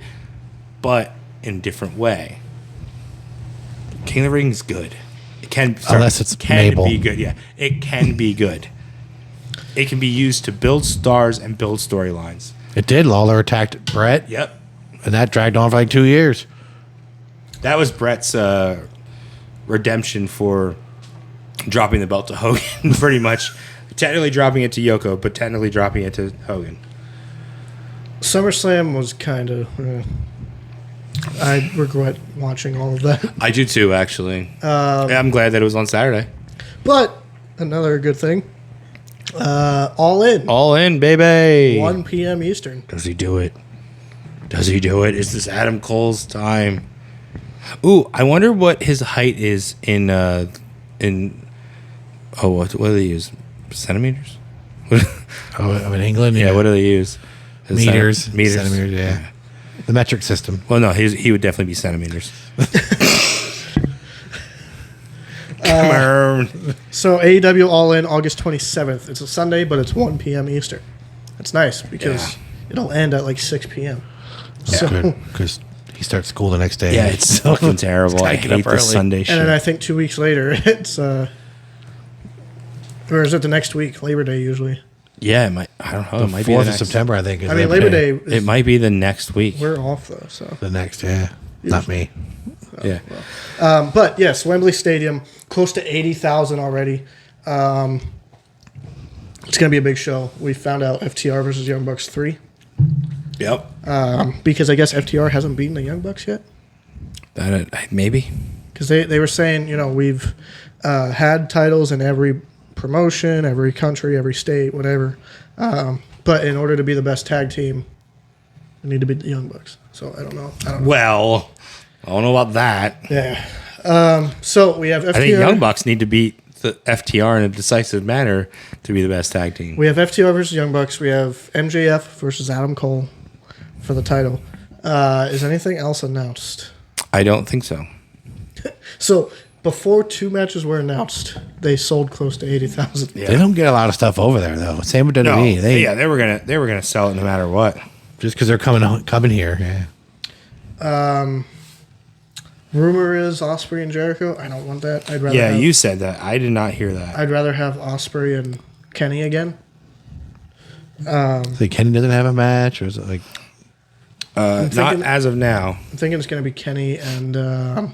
[SPEAKER 2] but in a different way. King of the Ring is good. It can
[SPEAKER 3] Unless it's
[SPEAKER 2] can
[SPEAKER 3] Mabel.
[SPEAKER 2] be good. Yeah, it can be good. It can be used to build stars and build storylines.
[SPEAKER 3] It did. Lawler attacked Brett,
[SPEAKER 2] Yep,
[SPEAKER 3] and that dragged on for like 2 years.
[SPEAKER 2] that was Brett's redemption for dropping the belt to Hogan. Pretty much, technically dropping it to Yoko, but technically dropping it to Hogan.
[SPEAKER 1] SummerSlam was kind of. I regret watching all of that.
[SPEAKER 2] I do too, actually. Yeah, I'm glad that it was on Saturday.
[SPEAKER 1] But another good thing. All in.
[SPEAKER 2] All in, baby.
[SPEAKER 1] 1 p.m. Eastern.
[SPEAKER 2] Does he do it? Does he do it? Is this Adam Cole's time? Ooh, I wonder what his height is in what do they use? Centimeters?
[SPEAKER 3] Oh, in England,
[SPEAKER 2] Yeah, what do they use?
[SPEAKER 3] meters,
[SPEAKER 2] Centimeters.
[SPEAKER 3] yeah. The metric system.
[SPEAKER 2] Well, no, he would definitely be centimeters. Come on.
[SPEAKER 1] So AEW All In August 27th. It's a Sunday, but it's 1 p.m. Eastern. That's nice because it'll end at like 6 p.m.
[SPEAKER 3] That's good because he starts school the next day.
[SPEAKER 2] Yeah, it's fucking terrible. I
[SPEAKER 3] gotta get up
[SPEAKER 2] hate this
[SPEAKER 3] early.
[SPEAKER 2] Sunday shit.
[SPEAKER 1] And then I think 2 weeks later, it's or is it the next week? Labor Day usually.
[SPEAKER 2] Yeah, it might. I don't know.
[SPEAKER 3] The
[SPEAKER 2] it might be
[SPEAKER 3] 4th
[SPEAKER 2] the
[SPEAKER 3] of
[SPEAKER 2] next,
[SPEAKER 3] September, I think. Is
[SPEAKER 1] I mean,
[SPEAKER 3] Labor
[SPEAKER 1] Labor Day. Is,
[SPEAKER 2] It might be the next week.
[SPEAKER 1] We're off though, so.
[SPEAKER 3] The next, yeah. Not me.
[SPEAKER 2] Yeah.
[SPEAKER 1] But yes, Wembley Stadium, close to 80,000 already. It's gonna be a big show. We found out FTR versus Young Bucks 3
[SPEAKER 2] Yep.
[SPEAKER 1] because I guess FTR hasn't beaten the Young Bucks yet.
[SPEAKER 2] That maybe.
[SPEAKER 1] Because they were saying, we've had titles in every promotion, every country, every state, whatever. But in order to be the best tag team, we need to beat the Young Bucks. So I don't know.
[SPEAKER 2] Well, I don't know about that.
[SPEAKER 1] Yeah. So we have FTR.
[SPEAKER 2] I think Young Bucks need to beat the FTR in a decisive manner to be the best tag team.
[SPEAKER 1] We have FTR versus Young Bucks. We have MJF versus Adam Cole for the title. Is anything else announced?
[SPEAKER 2] I don't think so.
[SPEAKER 1] So before 2 matches were announced, they sold close to 80,000.
[SPEAKER 2] Yeah.
[SPEAKER 3] They don't get a lot of stuff over there though. Same with WWE.
[SPEAKER 2] They were gonna sell it no matter what.
[SPEAKER 3] Just because they're coming here. Yeah.
[SPEAKER 1] Rumor is Osprey and Jericho. I don't want that. I'd rather.
[SPEAKER 2] Yeah,
[SPEAKER 1] have,
[SPEAKER 2] you said that. I did not hear that.
[SPEAKER 1] I'd rather have Osprey and Kenny again.
[SPEAKER 3] So Kenny doesn't have a match, or is it like?
[SPEAKER 2] Not
[SPEAKER 1] thinking-
[SPEAKER 2] as of now.
[SPEAKER 1] I'm thinking it's going to be Kenny and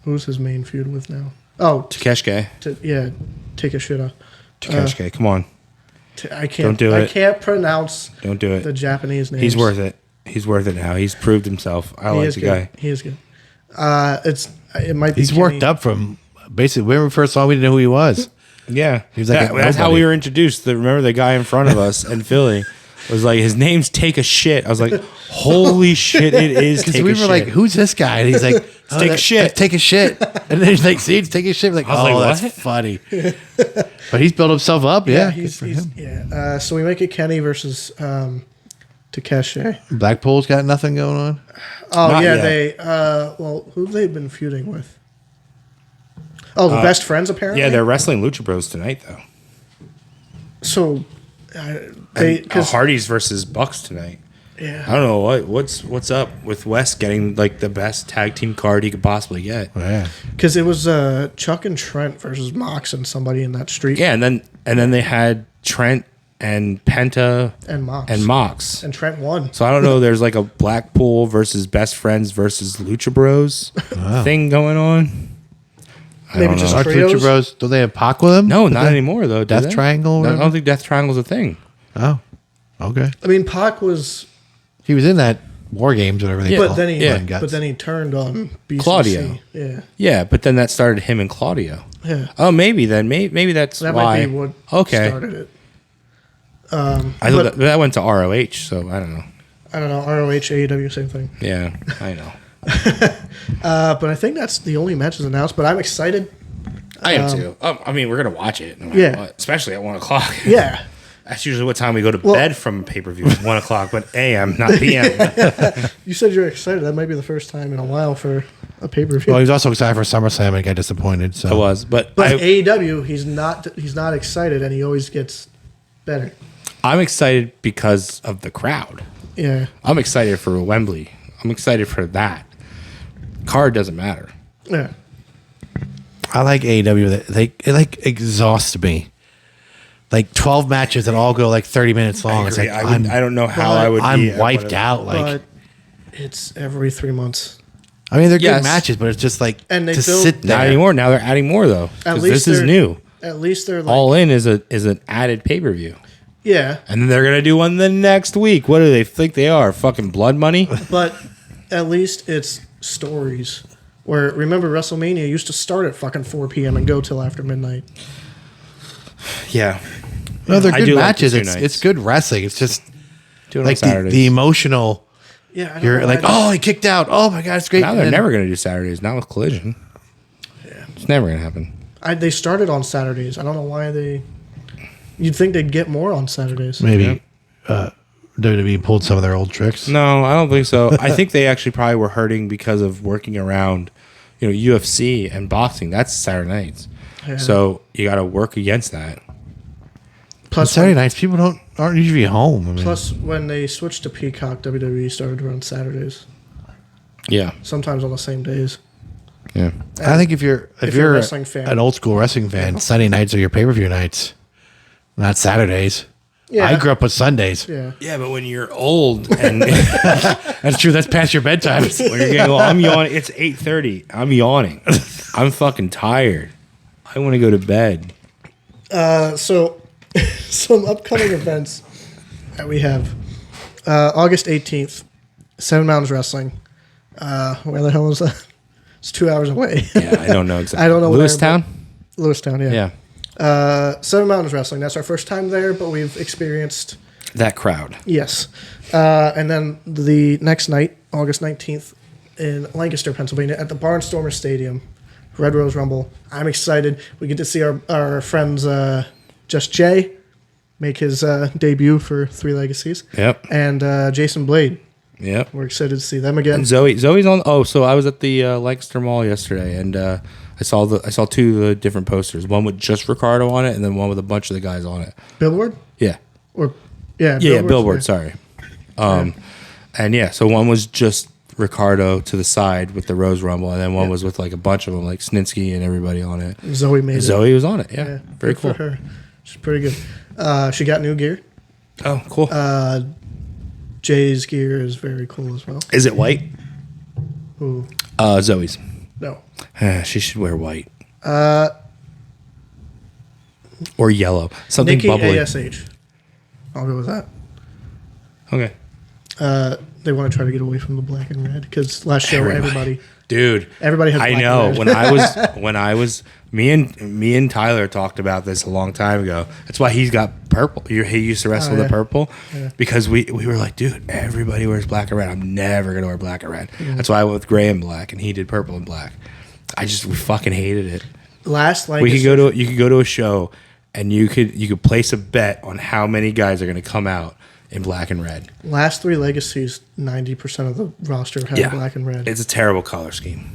[SPEAKER 1] who's his main feud with now? Oh,
[SPEAKER 2] Takeshita.
[SPEAKER 1] Take a shit off.
[SPEAKER 2] Takeshita, come on.
[SPEAKER 1] I can't.
[SPEAKER 2] Don't do
[SPEAKER 1] I
[SPEAKER 2] it.
[SPEAKER 1] can't pronounce
[SPEAKER 2] Don't do
[SPEAKER 1] the
[SPEAKER 2] it.
[SPEAKER 1] Japanese names.
[SPEAKER 2] He's worth it. He's worth it now. He's proved himself. I
[SPEAKER 1] He
[SPEAKER 2] like
[SPEAKER 1] is
[SPEAKER 2] the
[SPEAKER 1] good.
[SPEAKER 2] guy.
[SPEAKER 1] He is good. It might be.
[SPEAKER 3] He's
[SPEAKER 1] Kenny.
[SPEAKER 3] worked up from basically when we first saw him, we didn't know who he was.
[SPEAKER 2] Yeah.
[SPEAKER 3] He was like
[SPEAKER 2] that's how
[SPEAKER 3] nobody.
[SPEAKER 2] we were introduced. Remember the guy in front of us in Philly was like, his name's Take a Shit. I was like, holy shit, it is Take
[SPEAKER 3] Because
[SPEAKER 2] a
[SPEAKER 3] we were
[SPEAKER 2] Shit.
[SPEAKER 3] like, "Who's this guy?" And he's like,
[SPEAKER 2] Take a shit.
[SPEAKER 3] Take a shit." And then he's like, "See, take a shit." We're like,
[SPEAKER 2] was
[SPEAKER 3] oh,
[SPEAKER 2] like,
[SPEAKER 3] that's
[SPEAKER 2] what?
[SPEAKER 3] funny. But he's built himself up. Yeah, good
[SPEAKER 1] he's
[SPEAKER 3] for him.
[SPEAKER 1] yeah. So we make it Kenny versus Takeshi.
[SPEAKER 3] Blackpool's got nothing going on.
[SPEAKER 1] Oh
[SPEAKER 2] Not
[SPEAKER 1] yeah,
[SPEAKER 2] yet.
[SPEAKER 1] they. Well, who have they been feuding with? Oh, the best friends apparently.
[SPEAKER 2] Yeah, they're wrestling Lucha Bros tonight, though.
[SPEAKER 1] So they because
[SPEAKER 2] Hardy's versus Bucks tonight.
[SPEAKER 1] Yeah.
[SPEAKER 2] I don't know what's up with West getting like the best tag team card he could possibly get.
[SPEAKER 3] Yeah.
[SPEAKER 1] Because it was Chuck and Trent versus Mox and somebody in that streak.
[SPEAKER 2] Yeah, and then they had Trent and Penta
[SPEAKER 1] And Mox.
[SPEAKER 2] and Mox.
[SPEAKER 1] And Trent won.
[SPEAKER 2] So I don't know. There's like a Blackpool versus Best Friends versus Lucha Bros thing going on. I
[SPEAKER 1] Maybe
[SPEAKER 2] don't
[SPEAKER 1] just
[SPEAKER 2] know.
[SPEAKER 3] Are
[SPEAKER 1] Trios?
[SPEAKER 3] Lucha Bros, do they have Pac with them?
[SPEAKER 2] No,
[SPEAKER 3] With
[SPEAKER 2] not
[SPEAKER 3] the
[SPEAKER 2] anymore though. do
[SPEAKER 3] Death
[SPEAKER 2] they?
[SPEAKER 3] Triangle or
[SPEAKER 2] No, I
[SPEAKER 3] whatever?
[SPEAKER 2] don't think Death Triangle's a thing.
[SPEAKER 3] Oh, okay.
[SPEAKER 1] I mean, Pac was,
[SPEAKER 3] He was in that War Games, whatever they
[SPEAKER 1] but
[SPEAKER 3] call
[SPEAKER 1] then
[SPEAKER 3] it.
[SPEAKER 1] he,
[SPEAKER 2] Yeah.
[SPEAKER 1] but then he turned on BCC.
[SPEAKER 2] Claudio.
[SPEAKER 1] Yeah,
[SPEAKER 2] Yeah, but then that started him and Claudio.
[SPEAKER 1] yeah.
[SPEAKER 2] Oh, maybe then. Maybe that's
[SPEAKER 1] That
[SPEAKER 2] why.
[SPEAKER 1] might be what
[SPEAKER 2] Okay.
[SPEAKER 1] started it.
[SPEAKER 2] I thought that went to ROH, so I don't know.
[SPEAKER 1] I don't know. ROH, AEW, same thing.
[SPEAKER 2] Yeah, I know.
[SPEAKER 1] But I think that's the only matches announced. But I'm excited.
[SPEAKER 2] I am too. I mean, we're gonna watch it, no matter
[SPEAKER 1] Yeah.
[SPEAKER 2] what, especially at 1:00.
[SPEAKER 1] Yeah.
[SPEAKER 2] That's usually what time we go to bed from pay per view. 1:00, but AM, not PM.
[SPEAKER 1] You said you're excited. That might be the first time in a while for a pay per view.
[SPEAKER 3] Well, he was also excited for SummerSlam and got disappointed. So
[SPEAKER 2] I was, but
[SPEAKER 1] But AEW, he's not excited, and he always gets better.
[SPEAKER 2] I'm excited because of the crowd.
[SPEAKER 1] Yeah.
[SPEAKER 2] I'm excited for Wembley. I'm excited for that. Card doesn't matter.
[SPEAKER 1] Yeah.
[SPEAKER 3] I like AEW. It like exhausts me. Like 12 matches that all go like 30 minutes long. It's like
[SPEAKER 2] I don't know how I would.
[SPEAKER 3] I'm
[SPEAKER 2] be at
[SPEAKER 3] wiped
[SPEAKER 2] one of
[SPEAKER 3] out. Like
[SPEAKER 1] But it's every 3 months.
[SPEAKER 3] I mean, they're
[SPEAKER 2] Yes.
[SPEAKER 3] good matches, but it's just like
[SPEAKER 1] And they
[SPEAKER 3] to
[SPEAKER 1] build-
[SPEAKER 3] sit there.
[SPEAKER 2] Not anymore. Now they're adding more though. 'Cause this is
[SPEAKER 1] they're-
[SPEAKER 2] new.
[SPEAKER 1] At least they're like,
[SPEAKER 2] All In is an added pay per view,
[SPEAKER 1] yeah.
[SPEAKER 2] and then they're gonna do one the next week. What do they think they are? Fucking blood money?
[SPEAKER 1] But at least it's stories. Where remember WrestleMania used to start at fucking 4 p.m. and go till after midnight.
[SPEAKER 2] Yeah.
[SPEAKER 3] No, they're
[SPEAKER 2] I
[SPEAKER 3] good
[SPEAKER 2] do like the
[SPEAKER 3] matches.
[SPEAKER 2] two
[SPEAKER 3] It's
[SPEAKER 2] nights.
[SPEAKER 3] good wrestling. It's just
[SPEAKER 2] Do it
[SPEAKER 3] like
[SPEAKER 2] on Saturdays.
[SPEAKER 3] the emotional.
[SPEAKER 1] Yeah, I don't
[SPEAKER 3] You're
[SPEAKER 1] know
[SPEAKER 3] like,
[SPEAKER 1] why
[SPEAKER 3] oh, he kicked out. Oh my god, it's great.
[SPEAKER 2] Now
[SPEAKER 3] And
[SPEAKER 2] they're
[SPEAKER 3] then-
[SPEAKER 2] never gonna do Saturdays. Not with Collision.
[SPEAKER 1] Yeah.
[SPEAKER 2] It's never gonna happen.
[SPEAKER 1] they started on Saturdays. I don't know why they. You'd think they'd get more on Saturdays.
[SPEAKER 3] maybe WWE pulled some of their old tricks.
[SPEAKER 2] No, I don't think so. I think they actually probably were hurting because of working around, UFC and boxing. That's Saturday nights.
[SPEAKER 1] Yeah.
[SPEAKER 2] So you got to work against that.
[SPEAKER 3] On
[SPEAKER 1] Plus,
[SPEAKER 3] Saturday nights, people aren't usually home. I mean,
[SPEAKER 1] plus when they switched to Peacock, WWE started to run Saturdays.
[SPEAKER 2] Yeah.
[SPEAKER 1] Sometimes on the same days.
[SPEAKER 2] Yeah.
[SPEAKER 3] I think if you're
[SPEAKER 1] you're a wrestling fan.
[SPEAKER 3] an old school wrestling fan, Sunday nights are your pay per view nights, not Saturdays.
[SPEAKER 1] Yeah.
[SPEAKER 3] I grew up with Sundays.
[SPEAKER 1] Yeah.
[SPEAKER 2] Yeah, but when you're old and
[SPEAKER 3] That's true. That's past your bedtime.
[SPEAKER 2] when you're getting old, I'm yawning. It's 8:30. I'm yawning. I'm fucking tired. I want to go to bed.
[SPEAKER 1] So, some upcoming events that we have. August 18th, Seven Mountains Wrestling. Where the hell is that? It's 2 hours away.
[SPEAKER 2] Yeah, I don't know exactly.
[SPEAKER 1] I don't know where,
[SPEAKER 2] Lewistown?
[SPEAKER 1] Lewistown, yeah.
[SPEAKER 2] Yeah.
[SPEAKER 1] Seven Mountains Wrestling. That's our first time there, but we've experienced,
[SPEAKER 2] That crowd.
[SPEAKER 1] yes. And then the next night, August 19th, in Lancaster, Pennsylvania, at the Barnstormer Stadium, Red Rose Rumble. I'm excited. We get to see our friends, Just Jay, make his debut for Three Legacies.
[SPEAKER 2] Yep.
[SPEAKER 1] And Jason Blade.
[SPEAKER 2] Yep.
[SPEAKER 1] We're excited to see them again.
[SPEAKER 2] And Zoe's on. Oh, so I was at the Lancaster Mall yesterday, and I saw two different posters. One with just Ricardo on it, and then one with a bunch of the guys on it.
[SPEAKER 1] Billboard?
[SPEAKER 2] Yeah,
[SPEAKER 1] Or yeah,
[SPEAKER 2] yeah,
[SPEAKER 1] Billboard's
[SPEAKER 2] Billboard.
[SPEAKER 1] there.
[SPEAKER 2] Sorry. And yeah, so one was just Ricardo to the side with the Rose Rumble, and then one was with like a bunch of them, like Snitsky and everybody on it.
[SPEAKER 1] Zoe made it.
[SPEAKER 2] Zoe was on it. Yeah,
[SPEAKER 1] Yeah,
[SPEAKER 2] very
[SPEAKER 1] good
[SPEAKER 2] cool.
[SPEAKER 1] for her. She's pretty good. She got new gear.
[SPEAKER 2] Oh, cool.
[SPEAKER 1] Jay's gear is very cool as well.
[SPEAKER 2] Is it white?
[SPEAKER 1] Ooh,
[SPEAKER 2] Zoe's.
[SPEAKER 1] no.
[SPEAKER 2] She should wear white. Or yellow. Something
[SPEAKER 1] Nikki
[SPEAKER 2] bubbly.
[SPEAKER 1] ASH. I'll go with that.
[SPEAKER 2] Okay.
[SPEAKER 1] They want to try to get away from the black and red because last show everybody
[SPEAKER 2] Dude,
[SPEAKER 1] Everybody has
[SPEAKER 2] I
[SPEAKER 1] black
[SPEAKER 2] know.
[SPEAKER 1] and red.
[SPEAKER 2] when I was me and Tyler talked about this a long time ago. That's why he's got purple. He used to wrestle
[SPEAKER 1] Oh,
[SPEAKER 2] the
[SPEAKER 1] yeah.
[SPEAKER 2] purple
[SPEAKER 1] Yeah.
[SPEAKER 2] because we were like, dude, everybody wears black and red. I'm never gonna wear black and red. That's why I went with gray and black, and he did purple and black. We fucking hated it.
[SPEAKER 1] last like
[SPEAKER 2] You could go to a show, and you could place a bet on how many guys are gonna come out in black and red.
[SPEAKER 1] last Three Legacies. 90% of the roster had black and red.
[SPEAKER 2] It's a terrible color scheme.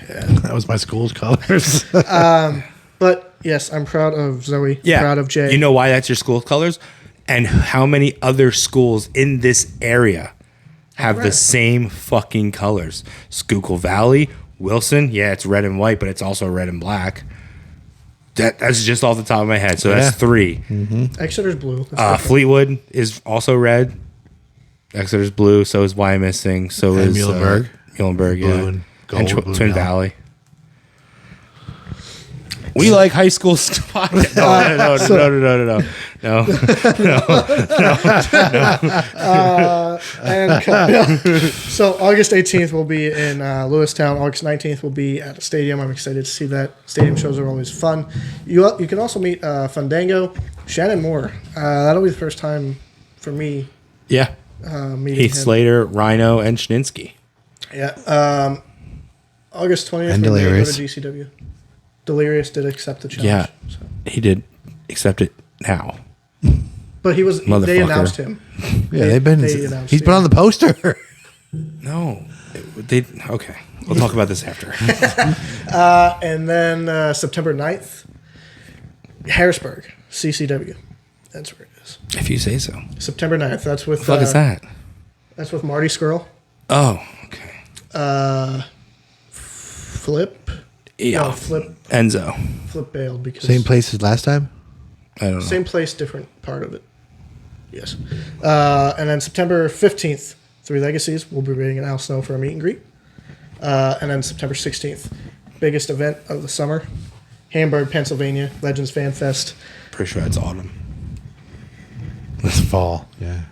[SPEAKER 3] That was my school's colors.
[SPEAKER 1] But yes, I'm proud of Zoe.
[SPEAKER 2] Yeah.
[SPEAKER 1] Proud of Jay.
[SPEAKER 2] You know why that's your school colors? And how many other schools in this area have the
[SPEAKER 1] Red.
[SPEAKER 2] same fucking colors? Schuylkill Valley, Wilson, yeah, it's red and white, but it's also red and black. That's just off the top of my head. So that's 3.
[SPEAKER 1] Exeter's blue. That's different.
[SPEAKER 2] Fleetwood is also red. Exeter's blue. So is Wyomissing. So
[SPEAKER 3] And
[SPEAKER 2] is
[SPEAKER 3] Muhlenberg.
[SPEAKER 2] Muhlenberg, yeah.
[SPEAKER 3] Blue and gold, blue
[SPEAKER 2] Twin
[SPEAKER 3] and
[SPEAKER 2] Valley. We like high school spot. No.
[SPEAKER 1] So August 18th will be in Lewistown. August 19th will be at the stadium. I'm excited to see that. Stadium shows are always fun. You can also meet Fandango, Shannon Moore. That'll be the first time for me
[SPEAKER 2] Yeah.
[SPEAKER 1] meeting
[SPEAKER 2] Heath
[SPEAKER 1] him.
[SPEAKER 2] Slater, Rhino, and Schninsky.
[SPEAKER 1] Yeah. August 20th,
[SPEAKER 3] And
[SPEAKER 1] we may go
[SPEAKER 3] Delirious.
[SPEAKER 1] to GCW. Delirious did accept the challenge.
[SPEAKER 2] Yeah.
[SPEAKER 1] So.
[SPEAKER 2] He did accept it now.
[SPEAKER 1] But he was. They
[SPEAKER 2] Motherfucker.
[SPEAKER 1] announced him.
[SPEAKER 3] Yeah, they've been.
[SPEAKER 1] They announced
[SPEAKER 3] He's been on the poster.
[SPEAKER 2] No. Okay. We'll talk about this after.
[SPEAKER 1] And then September 9th, Harrisburg, CCW. That's where it is.
[SPEAKER 2] If you say so.
[SPEAKER 1] September 9th. That's with.
[SPEAKER 2] What the fuck is that?
[SPEAKER 1] That's with Marty Skrull.
[SPEAKER 2] Oh, okay.
[SPEAKER 1] Flip.
[SPEAKER 2] Yeah.
[SPEAKER 1] No, Flip
[SPEAKER 2] Enzo.
[SPEAKER 1] bailed because
[SPEAKER 3] Same place as last time.
[SPEAKER 2] I don't know.
[SPEAKER 1] Same place, different part of it. Yes. And then September 15th, Three Legacies. We'll be bringing Al Snow for a meet and greet. And then September 16th, biggest event of the summer, Hamburg, Pennsylvania, Legends Fan Fest.
[SPEAKER 2] Pretty sure it's autumn.
[SPEAKER 3] It's fall. Yeah.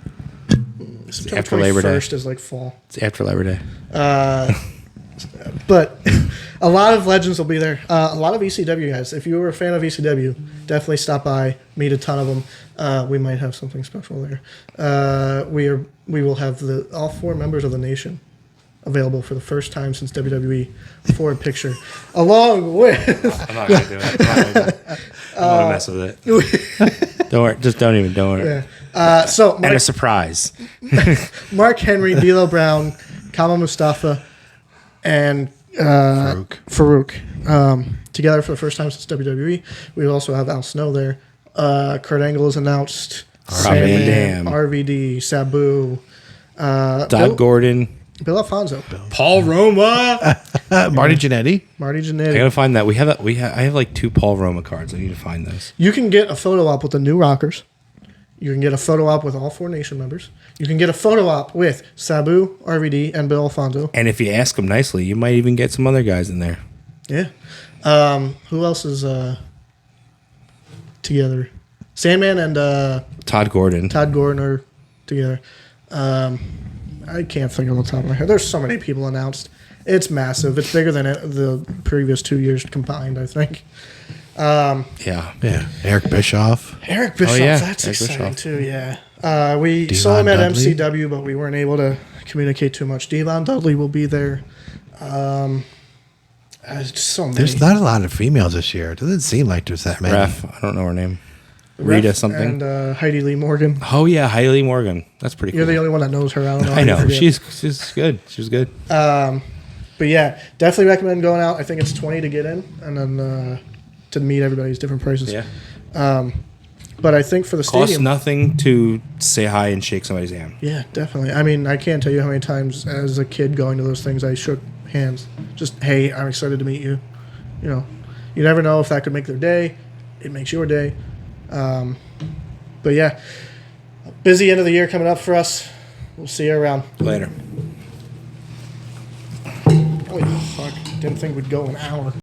[SPEAKER 1] September
[SPEAKER 2] after Labor Day.
[SPEAKER 1] 21st is like fall.
[SPEAKER 2] It's after Labor Day.
[SPEAKER 1] But a lot of legends will be there. A lot of ECW guys. If you were a fan of ECW, definitely stop by. Meet a ton of them. We might have something special there. We will have all 4 members of the Nation available for the first time since WWE for a picture, along with
[SPEAKER 2] I'm not going to do it. I'm going to mess with it. Don't worry. Just don't worry.
[SPEAKER 1] so
[SPEAKER 2] And a surprise.
[SPEAKER 1] Mark Henry, D'Lo Brown, Kama Mustafa, and Farouk. Together for the first time since WWE. We will also have Al Snow there. Kurt Angle is announced.
[SPEAKER 2] Rob Van Dam.
[SPEAKER 1] RVD, Sabu,
[SPEAKER 2] Todd Gordon.
[SPEAKER 1] Bill Alfonso,
[SPEAKER 2] Paul Roma.
[SPEAKER 3] Marty Jannetty.
[SPEAKER 1] Marty
[SPEAKER 2] I
[SPEAKER 1] Jannetty.
[SPEAKER 2] gotta find that. I have like 2 Paul Roma cards. I need to find those.
[SPEAKER 1] You can get a photo op with the New Rockers. You can get a photo op with all 4 Nation members. You can get a photo op with Sabu, RVD, and Bill Alfonso.
[SPEAKER 2] And if you ask them nicely, you might even get some other guys in there.
[SPEAKER 1] Yeah. Who else is together? Sandman and
[SPEAKER 2] Todd Gordon.
[SPEAKER 1] Todd Gordon are together. I can't think of the top of my head. There's so many people announced. It's massive. It's bigger than the previous 2 years combined, I think.
[SPEAKER 2] Yeah.
[SPEAKER 3] Yeah. Eric Bischoff.
[SPEAKER 1] Eric Bischoff,
[SPEAKER 2] yeah.
[SPEAKER 1] that's
[SPEAKER 2] Eric
[SPEAKER 1] exciting
[SPEAKER 2] Bischoff.
[SPEAKER 1] too, yeah. We
[SPEAKER 3] Devon
[SPEAKER 1] saw him at
[SPEAKER 3] Dudley.
[SPEAKER 1] MCW, but we weren't able to communicate too much. Devon Dudley will be there. Just so many.
[SPEAKER 3] There's not a lot of females this year. It doesn't seem like there's that many.
[SPEAKER 2] Ref. I don't know her name.
[SPEAKER 1] Ref
[SPEAKER 2] Rita something.
[SPEAKER 1] And Heidi Lee Morgan.
[SPEAKER 2] Oh yeah, Hailey Morgan. That's pretty cool.
[SPEAKER 1] You're the only one that knows her. I don't know.
[SPEAKER 2] I
[SPEAKER 1] how you
[SPEAKER 2] know.
[SPEAKER 1] forget.
[SPEAKER 2] She's good. She was good.
[SPEAKER 1] But yeah, definitely recommend going out. I think it's $20 to get in, and then to meet everybody's different prices.
[SPEAKER 2] Yeah.
[SPEAKER 1] But I think for the
[SPEAKER 2] Costs
[SPEAKER 1] stadium,
[SPEAKER 2] nothing to say hi and shake somebody's hand.
[SPEAKER 1] yeah, definitely. I mean, I can't tell you how many times as a kid going to those things I shook hands. Just, hey, I'm excited to meet you. You know, you never know if that could make their day. It makes your day. But yeah, busy end of the year coming up for us. We'll see you around.
[SPEAKER 2] Later.
[SPEAKER 1] Holy fuck! Didn't think we'd go an hour.